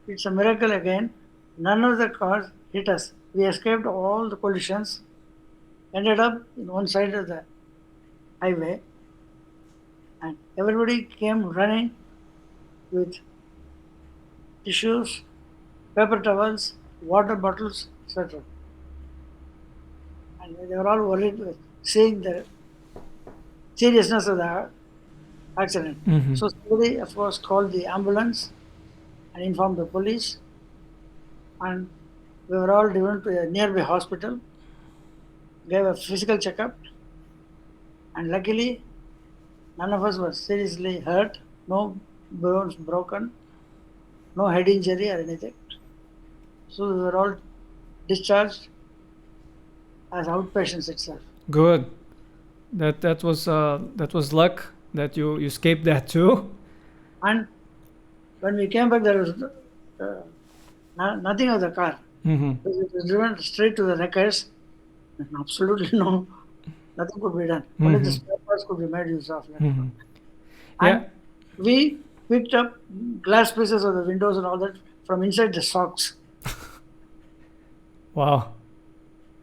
it's a miracle again, none of the cars hit us. We escaped all the collisions, ended up in one side of the highway, and everybody came running with tissues, paper towels, water bottles, etc. And they were all worried with seeing the seriousness of the accident. Mm-hmm. So somebody, of course, called the ambulance and informed the police, and we were all driven to a nearby hospital, gave a physical checkup, and luckily none of us was seriously hurt, no bones broken, no head injury or anything. So we were all discharged as outpatients itself. Good. That was luck that you escaped that too. And when we came back, there was nothing of the car. Mm-hmm. It was driven straight to the wreckers. And absolutely nothing could be done. Only the spare parts could be made use of. Mm-hmm. And we picked up glass pieces of the windows and all that from inside the socks. Wow.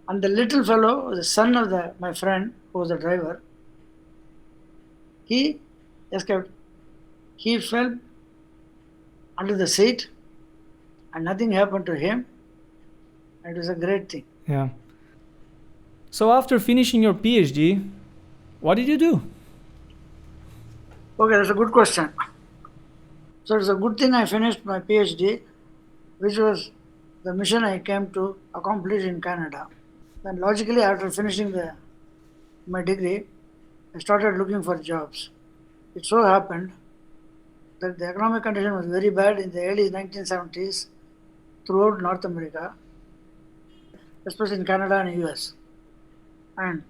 And the little fellow, the son of my friend, who was the driver, he escaped. He fell under the seat and nothing happened to him. It was a great thing. Yeah. So after finishing your PhD, what did you do? Okay, that's a good question. So it's a good thing I finished my PhD, which was the mission I came to accomplish in Canada. Then logically, after finishing my degree, I started looking for jobs. It so happened that the economic condition was very bad in the early 1970s throughout North America, especially in Canada and US. And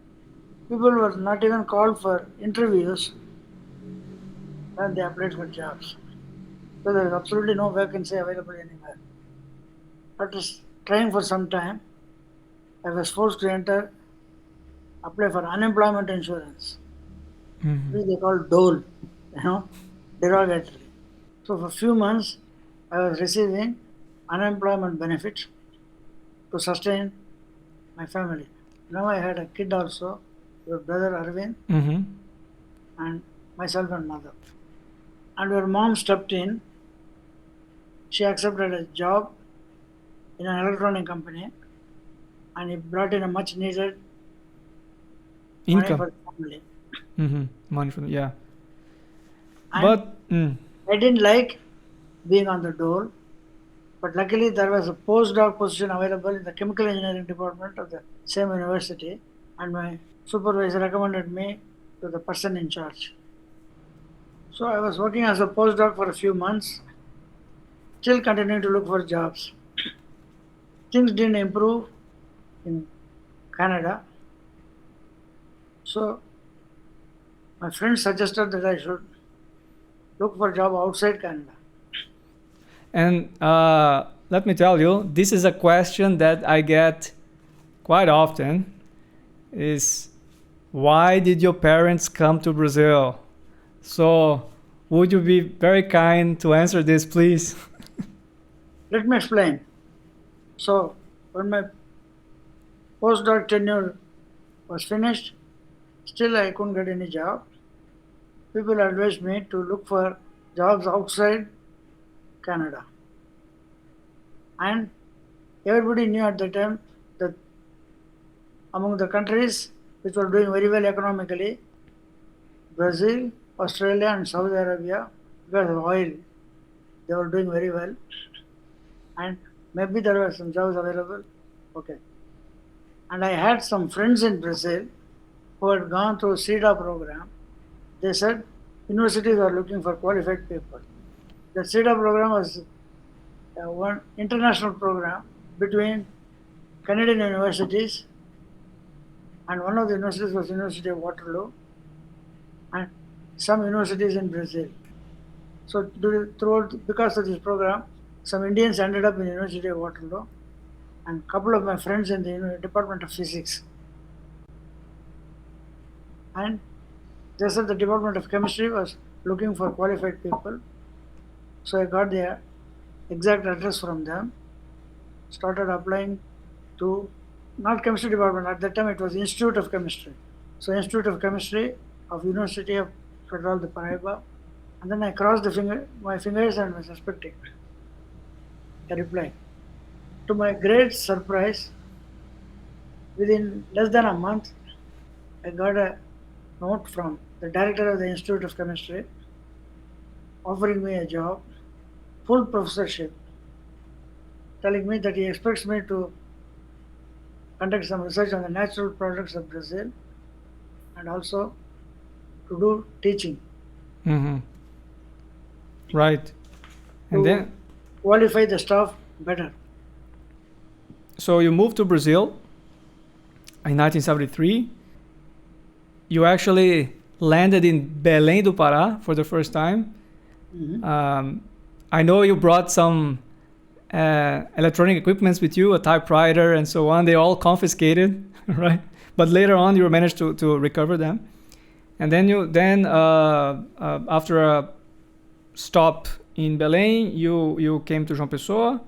people were not even called for interviews when they applied for jobs. So there was absolutely no vacancy available anywhere. After trying for some time, I was forced to apply for unemployment insurance, which they call dole, derogatory. So for a few months, I was receiving unemployment benefit to sustain my family. Now I had a kid also, your brother Arvind, and myself and mother. And her mom stepped in. She accepted a job in an electronic company, and it brought in a much needed Income. money for the family. Money from yeah. And But I didn't like being on the dole, but luckily there was a postdoc position available in the chemical engineering department of the same university, and my supervisor recommended me to the person in charge. So I was working as a postdoc for a few months, still continuing to look for jobs. Things didn't improve in Canada, so my friend suggested that I should look for a job outside Canada. And let me tell you, this is a question that I get quite often. Is why did your parents come to Brazil? So would you be very kind to answer this, please? Let me explain. So when my postdoc tenure was finished, still I couldn't get any job. People advised me to look for jobs outside Canada. And everybody knew at the time that among the countries which were doing very well economically, Brazil, Australia and Saudi Arabia, because of oil, they were doing very well. And maybe there were some jobs available. Okay. And I had some friends in Brazil who had gone through CEDA program. They said universities are looking for qualified people. The CEDA program was one international program between Canadian universities, and one of the universities was University of Waterloo, and some universities in Brazil. So because of this program, some Indians ended up in University of Waterloo, and a couple of my friends in the Department of Physics. And they said the Department of Chemistry was looking for qualified people. So I got the exact address from them, started applying to, not chemistry department, at that time it was Institute of Chemistry. So Institute of Chemistry of University of Federal da Paraíba. And then I crossed my fingers and was expecting a reply. To my great surprise, within less than a month, I got a note from the director of the Institute of Chemistry offering me a job, full professorship, telling me that he expects me to conduct some research on the natural products of Brazil and also to do teaching. Right. And then qualify the staff better. So you moved to Brazil in 1973. You actually landed in Belém do Pará for the first time. Mm-hmm. I know you brought some electronic equipments with you, a typewriter and so on. They all confiscated, right? But later on, you managed to recover them. And then after a stop in Belém, you came to João Pessoa.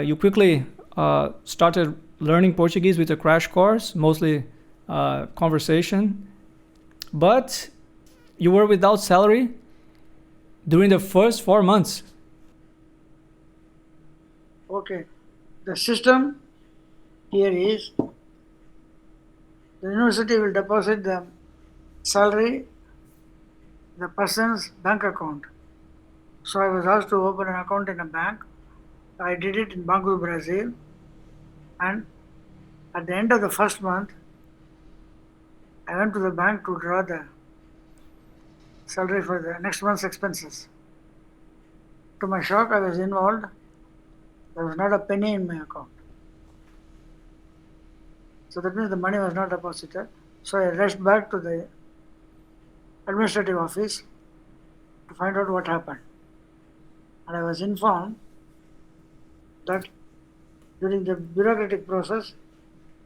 You quickly started learning Portuguese with a crash course, mostly conversation. But you were without salary during the first 4 months. Okay. The system here is the university will deposit the salary in the person's bank account. So I was asked to open an account in a bank. I did it in Banco do Brazil, and at the end of the first month, I went to the bank to draw the salary for the next month's expenses. To my shock, I was involved. There was not a penny in my account. So that means the money was not deposited. So I rushed back to the administrative office to find out what happened. And I was informed that during the bureaucratic process,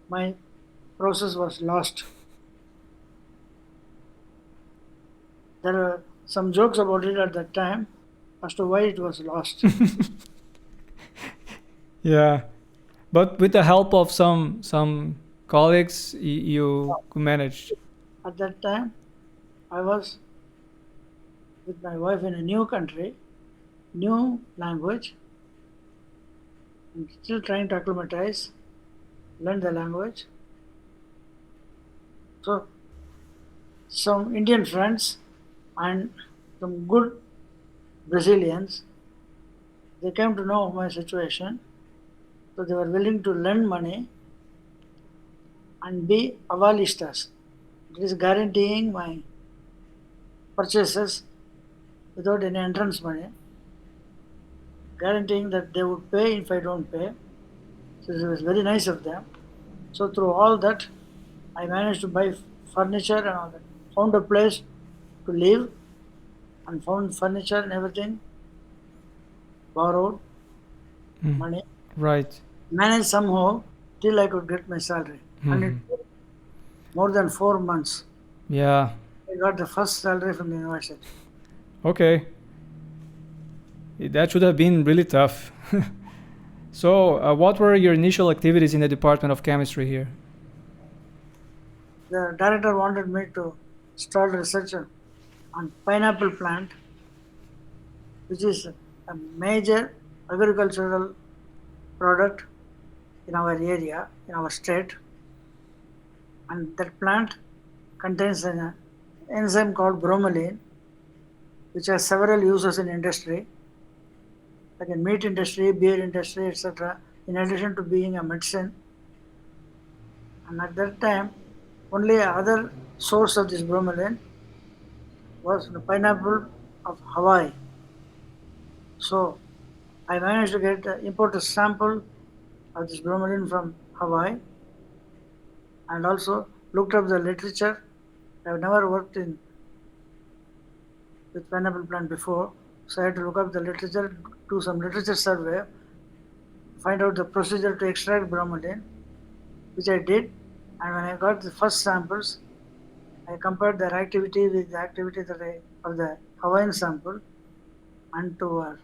my process was lost. There were some jokes about it at that time as to why it was lost. Yeah, but with the help of some colleagues, you managed. At that time, I was with my wife in a new country, new language, and still trying to acclimatize, learn the language. So, some Indian friends and some good Brazilians, they came to know my situation, so they were willing to lend money and be avalistas. It is guaranteeing my purchases without any entrance money, guaranteeing that they would pay if I don't pay. So it was very nice of them. So through all that, I managed to buy furniture and all that. Found a place to live and found furniture and everything, borrowed money, Right. managed somehow till I could get my salary. And it took more than 4 months. Yeah. I got the first salary from the university. Okay. That should have been really tough. So, what were your initial activities in the Department of Chemistry here? The director wanted me to start research on pineapple plant, which is a major agricultural product in our area, in our state. And that plant contains an enzyme called bromelain, which has several uses in industry, like in meat industry, beer industry, etc., in addition to being a medicine. And at that time, only other source of this bromelain was the pineapple of Hawaii. So I managed to import a sample of this bromelain from Hawaii and also looked up the literature. I have never worked with pineapple plant before, so I had to look up the literature, do some literature survey, find out the procedure to extract bromelain, which I did. And when I got the first samples, I compared their activity with the activity of the Hawaiian sample, and to our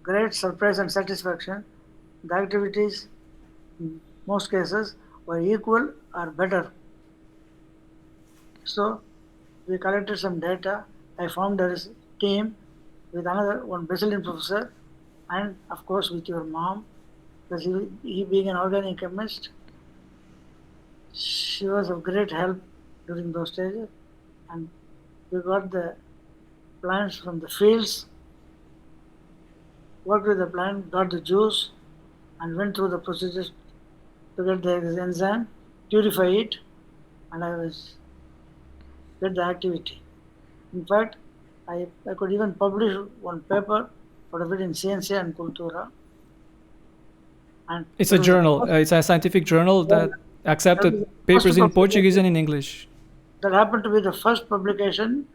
great surprise and satisfaction, the activities in most cases were equal or better. So we collected some data. I formed a team with another one Brazilian professor, and of course with your mom, because he being an organic chemist, she was of great help during those stages, and we got the plants from the fields, worked with the plant, got the juice, and went through the procedures to get the enzyme, purify it, and I was get the activity. In fact, I could even publish one paper out of it in Scienza and Cultura. And It's that a was the journal. first, It's a scientific journal that that was accepted the papers first in Portuguese publication and in English. that happened to be the first publication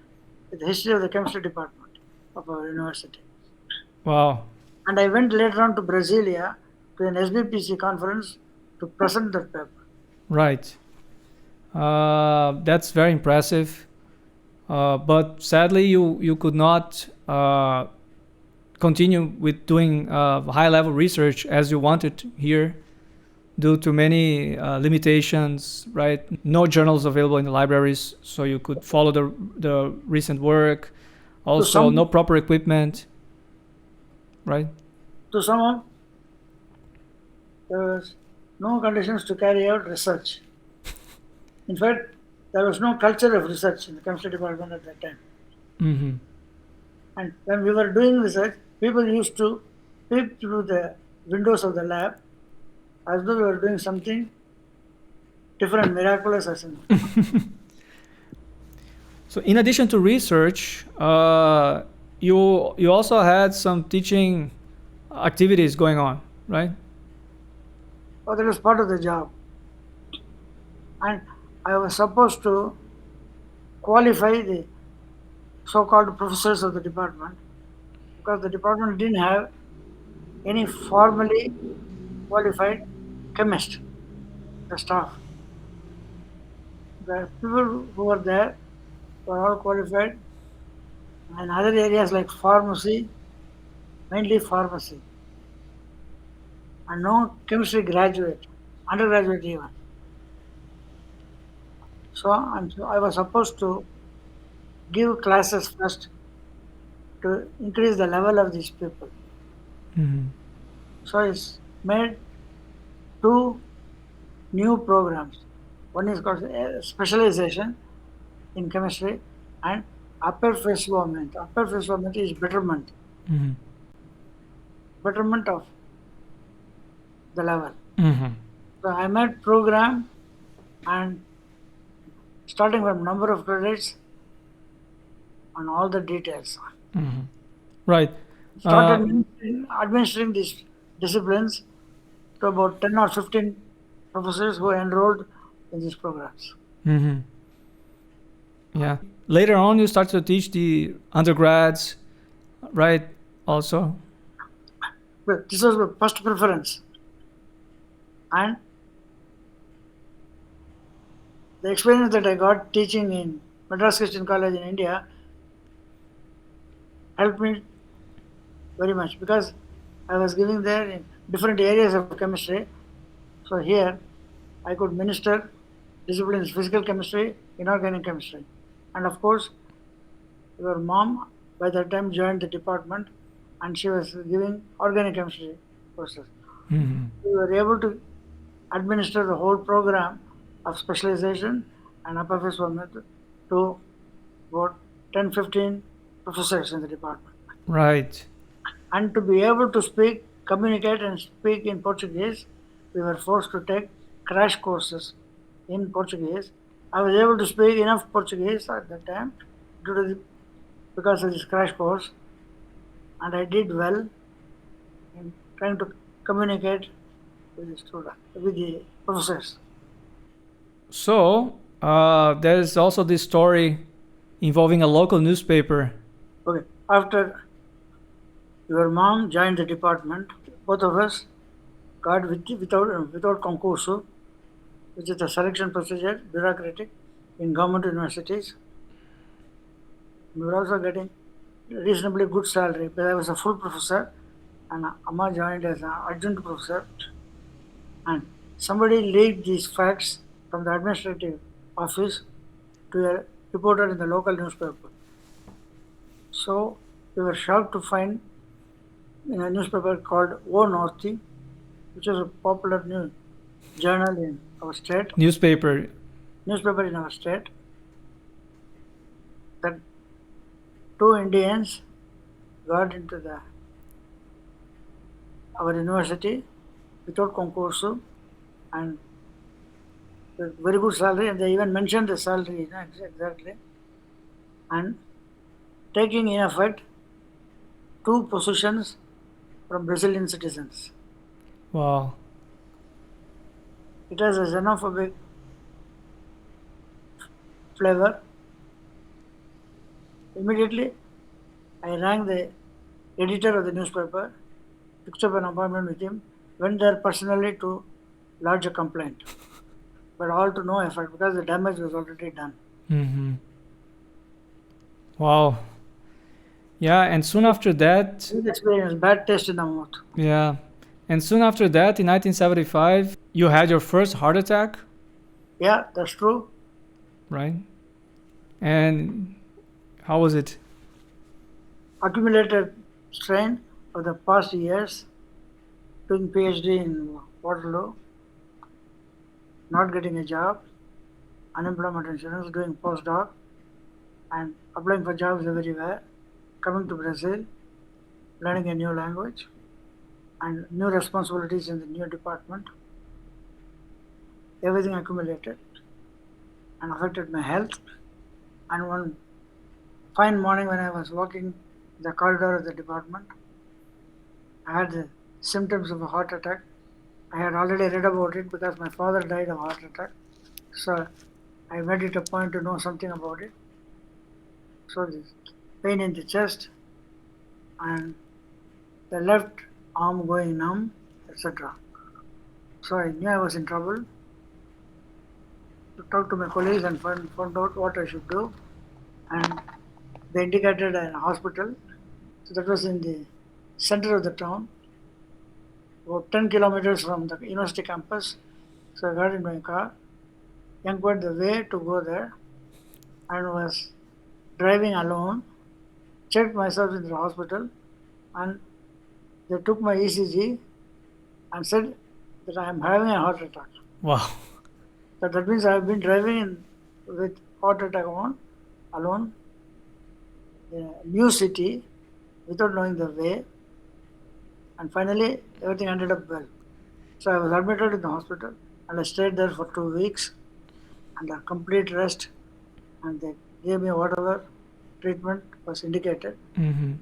in the history of the chemistry department of our university. Wow. And I went later on to Brasilia to an SBPC conference to present that paper. Right. That's very impressive. But sadly, you could not continue with doing high level research as you wanted here due to many limitations, right? No journals available in the libraries, so you could follow the recent work. Also, no proper equipment, right? To sum up, there was no conditions to carry out research. In fact, there was no culture of research in the chemistry department at that time. Mm-hmm. And when we were doing research, people used to peep through the windows of the lab as though we were doing something different, miraculous or something. So, in addition to research, you also had some teaching activities going on, right? Oh, that was part of the job. And I was supposed to qualify the so-called professors of the department because the department didn't have any formally qualified chemist, the staff. The people who were there were all qualified in other areas like pharmacy, mainly pharmacy, and no chemistry graduate, undergraduate even. So I was supposed to give classes first to increase the level of these people. Mm-hmm. So it's made two new programs. One is called specialization in chemistry and upper fulfillment. Upper fulfillment is betterment, Mm-hmm. betterment of the level. Mm-hmm. So I made program and starting from number of credits and all the details. Mm-hmm. Right. Started administering these disciplines to about 10 or 15 professors who enrolled in these programs. Mm-hmm. Yeah. Later on, you started to teach the undergrads, right? Also. But this was my first preference. And the experience that I got teaching in Madras Christian College in India helped me very much because I was giving there in different areas of chemistry. So here I could minister disciplines physical chemistry, inorganic chemistry. And of course, your mom by that time joined the department and she was giving organic chemistry courses. Mm-hmm. We were able to administer the whole program of specialization and upper fulfillment to about 10, 15 professors in the department. Right. And to be able to speak, communicate and speak in Portuguese, we were forced to take crash courses in Portuguese. I was able to speak enough Portuguese at that time because of this crash course, and I did well in trying to communicate with the student, with the professors. So there's also this story involving a local newspaper. Okay, after your mom joined the department, both of us got without concurso, which is the selection procedure, bureaucratic, in government universities. We were also getting reasonably good salary, but I was a full professor, and Amma joined as an adjunct professor. And somebody leaked these facts from the administrative office to a reporter in the local newspaper. So we were shocked to find in a newspaper called O Norte, which is a popular news journal in our state, Newspaper in our state, that two Indians got into our university without concurso and with very good salary, and they even mentioned the salary exactly, and taking in effect two positions from Brazilian citizens. Wow. It has a xenophobic flavor. Immediately, I rang the editor of the newspaper, fixed up an appointment with him, went there personally to lodge a complaint. But all to no effect because the damage was already done. Mm-hmm. Wow. Yeah, and soon after that, This experience, bad taste in the mouth. yeah, and soon after that, in 1975, you had your first heart attack, Yeah, that's true. right? And how was it? Accumulated strain of the past years, doing PhD in Waterloo, not getting a job, unemployment insurance, doing postdoc, and applying for jobs everywhere, coming to Brazil, learning a new language, and new responsibilities in the new department. Everything accumulated and affected my health. And one fine morning when I was walking the corridor of the department, I had the symptoms of a heart attack. I had already read about it because my father died of heart attack. So I made it a point to know something about it. So this pain in the chest and the left arm going numb, etc. So I knew I was in trouble. To talk to my colleagues and found out what I should do. And they indicated a hospital. So that was in the center of the town, about 10 kilometers from the university campus. So I got in my car, inquired the way to go there, and was driving alone, checked myself in the hospital, and they took my ECG and said that I am having a heart attack. Wow. So that means I have been driving with heart attack on, alone, in a new city, without knowing the way, and finally everything ended up well. So I was admitted in the hospital, and I stayed there for 2 weeks under complete rest, and they gave me whatever treatment was indicated. Mm-hmm.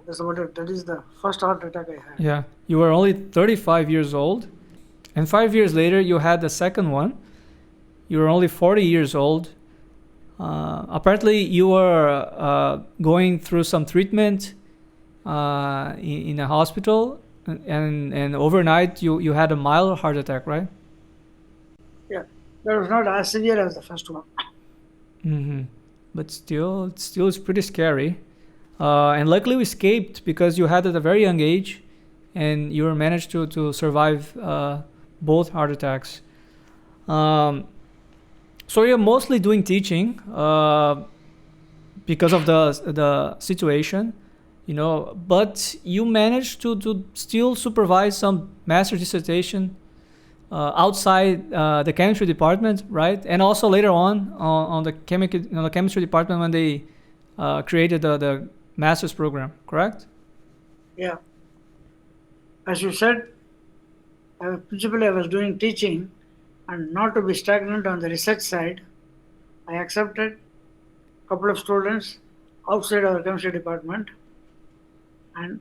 That's about it. That is the first heart attack I had. Yeah, you were only 35 years old, and 5 years later, you had the second one. You were only 40 years old. Apparently, you were going through some treatment in a hospital, and overnight you had a mild heart attack, right? Yeah, that was not as severe as the first one. Mm-hmm. But still, it's pretty scary. And luckily, we escaped because you had it at a very young age, and you were managed to survive both heart attacks. So you're mostly doing teaching because of the situation, but you managed to still supervise some master dissertation outside the chemistry department, right? And also later on the chemistry department when they created the master's program, correct? Yeah. As you said, principally I was doing teaching, and not to be stagnant on the research side, I accepted a couple of students outside our chemistry department and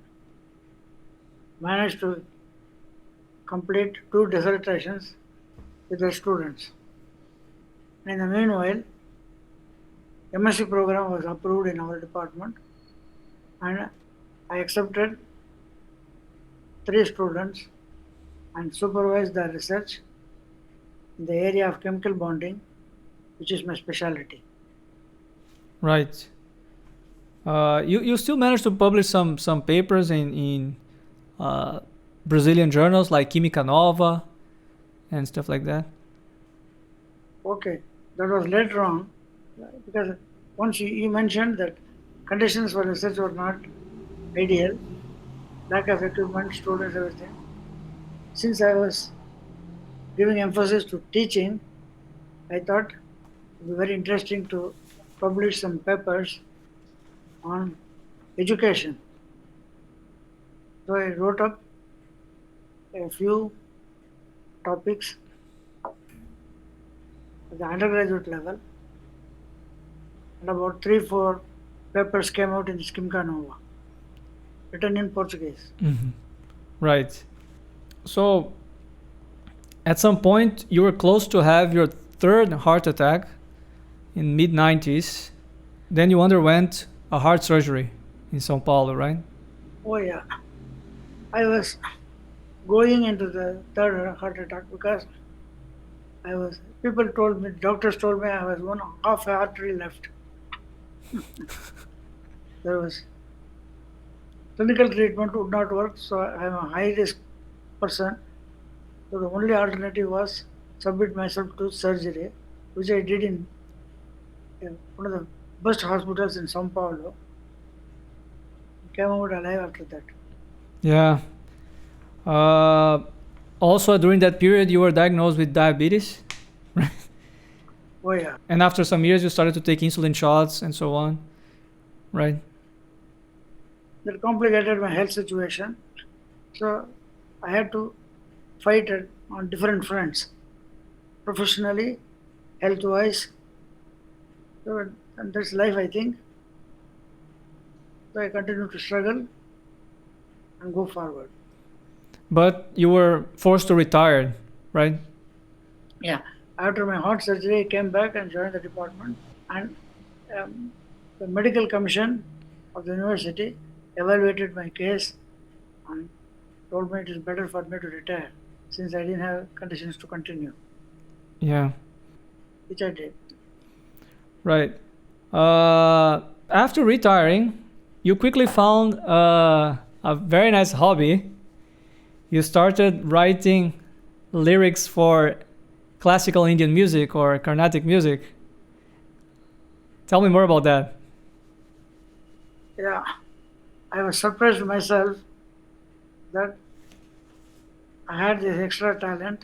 managed to complete 2 dissertations with the students. In the meanwhile, MSc program was approved in our department, and I accepted 3 students and supervised their research in the area of chemical bonding, which is my specialty. Right. You still managed to publish some papers in Brazilian journals like Química Nova and stuff like that. Okay, that was later on, because once you mentioned that conditions for research were not ideal, lack of equipment, students, everything. Since I was giving emphasis to teaching, I thought it would be very interesting to publish some papers on education. So I wrote up a few topics at the undergraduate level, and about 3-4 papers came out in Química Nova, written in Portuguese. Mm-hmm. Right. So At some point, you were close to have your third heart attack in mid-90s. Then you underwent a heart surgery in São Paulo, right? Oh yeah, I was going into the third heart attack because doctors told me I was one half artery left. There was clinical treatment would not work, so I am a high risk person. So the only alternative was submit myself to surgery, which I did in one of the best hospitals in São Paulo. Came out alive after that. Yeah. Also, during that period, you were diagnosed with diabetes, right? Oh yeah. And after some years, you started to take insulin shots and so on, right? That complicated my health situation. So I had to fight it on different fronts, professionally, health-wise. So, and that's life, I think. So I continue to struggle and go forward. But you were forced to retire, right? Yeah. After my heart surgery, I came back and joined the department. And the medical commission of the university evaluated my case and told me it is better for me to retire since I didn't have conditions to continue. Yeah. Which I did. Right. After retiring, you quickly found a very nice hobby. You started writing lyrics for classical Indian music or Carnatic music. Tell me more about that. Yeah. I was surprised myself that I had this extra talent,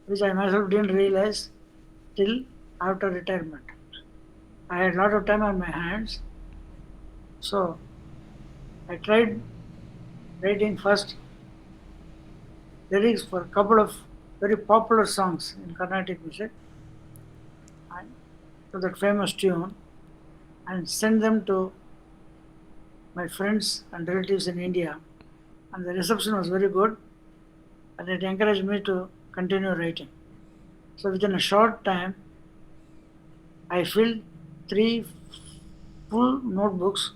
which I myself didn't realize till after retirement. I had a lot of time on my hands, so I tried writing first lyrics for a couple of very popular songs in Carnatic music, and to that famous tune, and send them to my friends and relatives in India. And the reception was very good, and it encouraged me to continue writing. So within a short time, I filled 3 full notebooks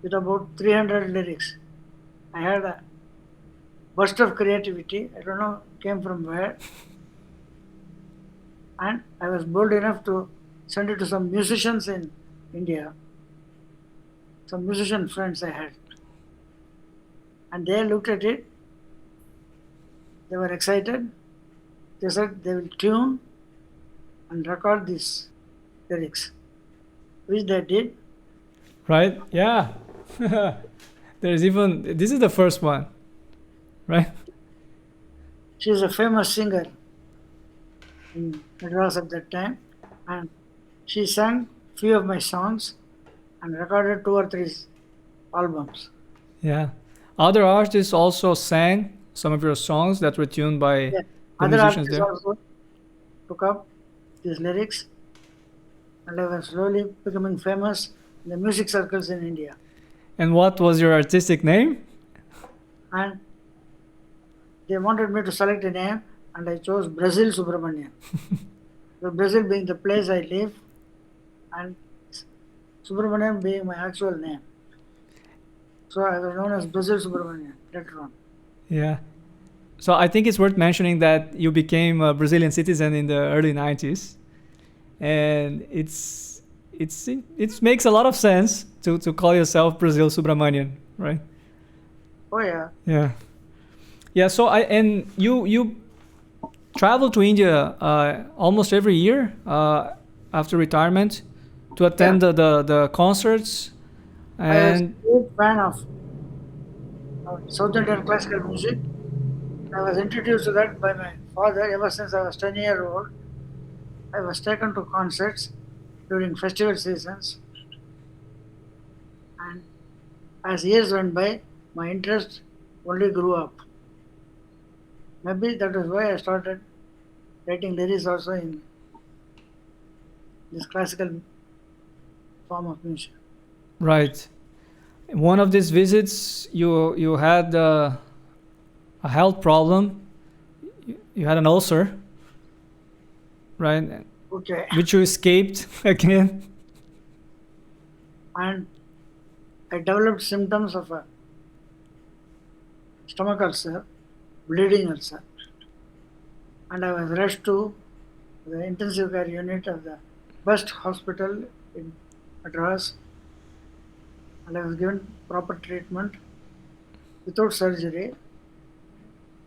with about 300 lyrics. I had a burst of creativity. I don't know it came from where. And I was bold enough to send it to some musicians in India, some musician friends I had. And they looked at it. They were excited. They said they will tune and record these lyrics, which they did. Right? Yeah. There's even, this is the first one, right? She is a famous singer in Madras at that time, and she sang few of my songs and recorded 2 or 3 albums. Yeah. Other artists also sang some of your songs that were tuned by the Other musicians artists there. also took up these lyrics, and I was slowly becoming famous in the music circles in India. And what was your artistic name? And they wanted me to select a name, and I chose Brazil Subramanian. So Brazil being the place I live, and Subramanian being my actual name. So I was known as Brazil Subramanian later on. Yeah. So I think it's worth mentioning that you became a Brazilian citizen in the early 90s. And it makes a lot of sense to call yourself Brazil Subramanian, right? Oh yeah. Yeah. Yeah, so you travel to India almost every year after retirement to attend the concerts. And I was a big fan of South Indian classical music. I was introduced to that by my father ever since I was 10 years old. I was taken to concerts during festival seasons. And as years went by, my interest only grew up. Maybe that is why I started writing lyrics also in this classical form of music. right. One of these visits, you had a a health problem. You had an ulcer, right? Okay. Which you escaped again. And I developed symptoms of a stomach ulcer, bleeding ulcer. And I was rushed to the intensive care unit of the best hospital in Madras. And I was given proper treatment without surgery.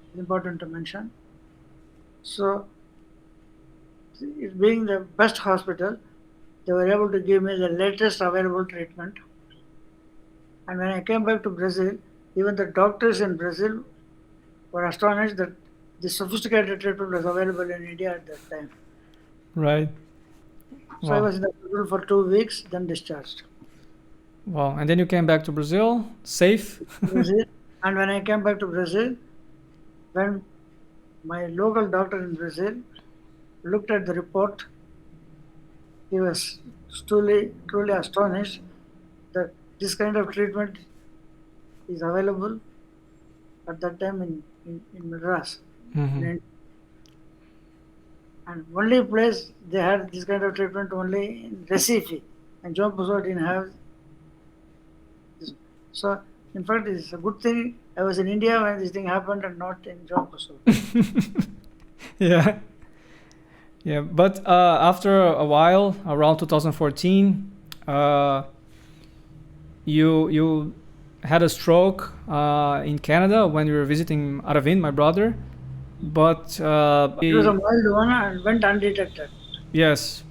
It's important to mention. So, it being the best hospital, they were able to give me the latest available treatment. And when I came back to Brazil, even the doctors in Brazil were astonished that the sophisticated treatment was available in India at that time. Right. So I was in the hospital for 2 weeks, then discharged. Wow. And then you came back to Brazil, safe? Brazil. And when I came back to Brazil, when my local doctor in Brazil looked at the report, he was truly astonished that this kind of treatment is available at that time in Madras. Mhm. And only place they had this kind of treatment only in Recife, and João Pessoa didn't have this. So, in fact, it's a good thing I was in India when this thing happened and not in João Pessoa. Yeah. Yeah. But after a while, around 2014, you had a stroke in Canada when you were visiting Aravind, my brother. But It was a mild one and went undetected. yes.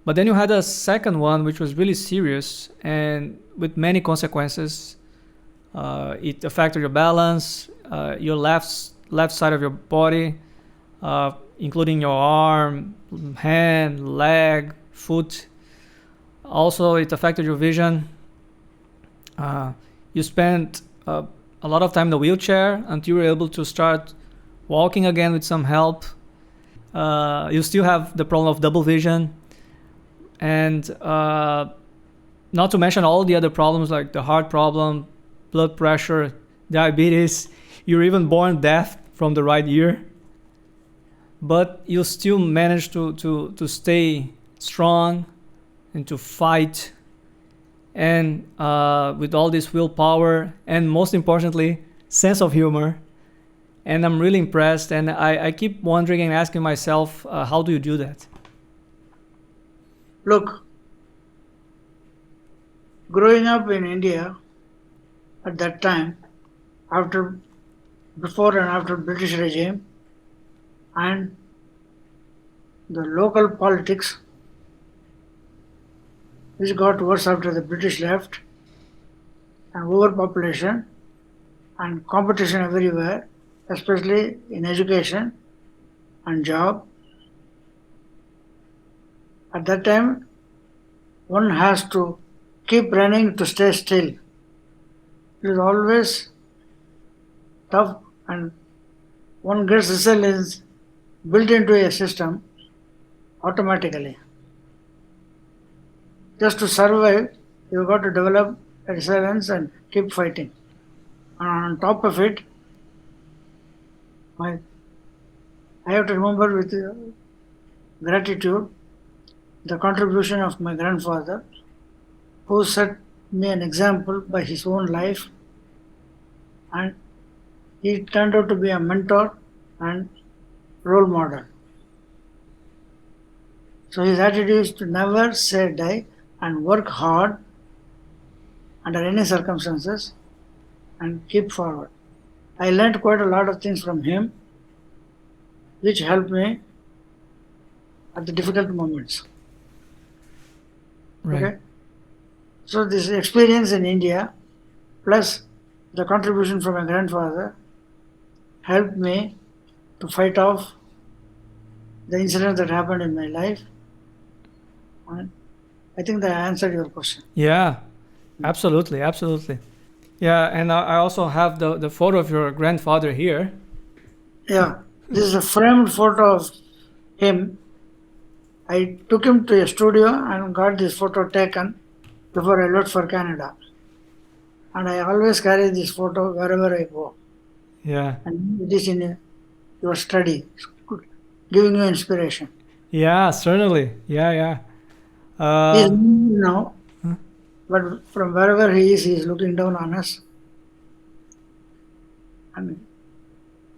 But then you had a second one, which was really serious and with many consequences. It affected your balance, your left side of your body, including your arm, hand, leg, foot. Also, it affected your vision. You spent a lot of time in the wheelchair until you were able to start walking again with some help. You still have the problem of double vision, and not to mention all the other problems like the heart problem, blood pressure, diabetes. You're even born deaf from the right ear, but you still manage to stay strong and to fight, and with all this willpower and most importantly sense of humor. And I'm really impressed, and I keep wondering and asking myself, how do you do that? Look, growing up in India at that time, before and after British regime, and the local politics which got worse after the British left, and overpopulation and competition everywhere, especially in education and job. At that time, one has to keep running to stay still. It is always tough, and one gets resilience built into a system automatically. Just to survive, you've got to develop resilience and keep fighting. And on top of it, I have to remember with gratitude the contribution of my grandfather, who set me an example by his own life, and he turned out to be a mentor and role model. So his attitude is to never say die and work hard under any circumstances and keep forward. I learned quite a lot of things from him, which helped me at the difficult moments. Right. Okay? So this experience in India, plus the contribution from my grandfather, helped me to fight off the incidents that happened in my life. And I think that I answered your question. Yeah, absolutely. Yeah, and I also have the photo of your grandfather here. Yeah, this is a framed photo of him. I took him to a studio and got this photo taken before I left for Canada. And I always carry this photo wherever I go. Yeah. And it is in your study, giving you inspiration. Yeah, certainly. Yeah, yeah. He is Uh, now, but from wherever he is looking down on us. I mean,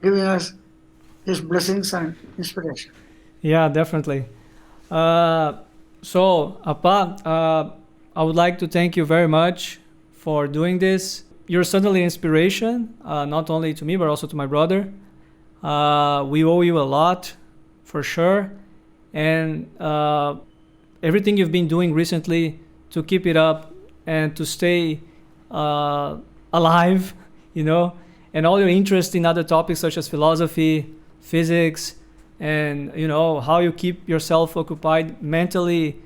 giving us his blessings and inspiration. yeah, definitely. Uh, so, Apa, I would like to thank you very much for doing this. You're certainly an inspiration, not only to me, but also to my brother. We owe you a lot, for sure. And everything you've been doing recently, to keep it up and to stay alive, you know, and all your interest in other topics such as philosophy, physics, and you know how you keep yourself occupied mentally.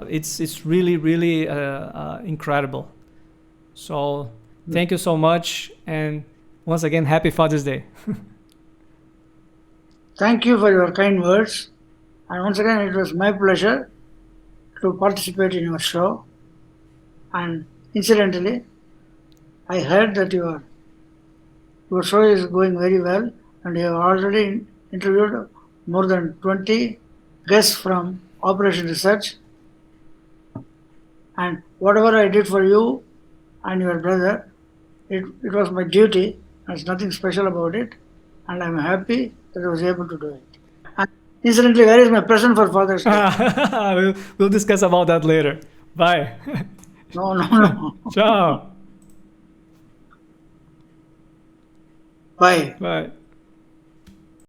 It's really really incredible. So thank you so much, and once again, happy Father's Day. Thank you for your kind words. And once again, it was my pleasure to participate in your show. And incidentally, I heard that your show is going very well, and you have already interviewed more than 20 guests from Operation Research. And whatever I did for you and your brother, it was my duty. There's nothing special about it. And I'm happy that I was able to do it. And incidentally, where is my present for Father's Day? We'll discuss about that later. Bye. No. Ciao. Bye. Bye.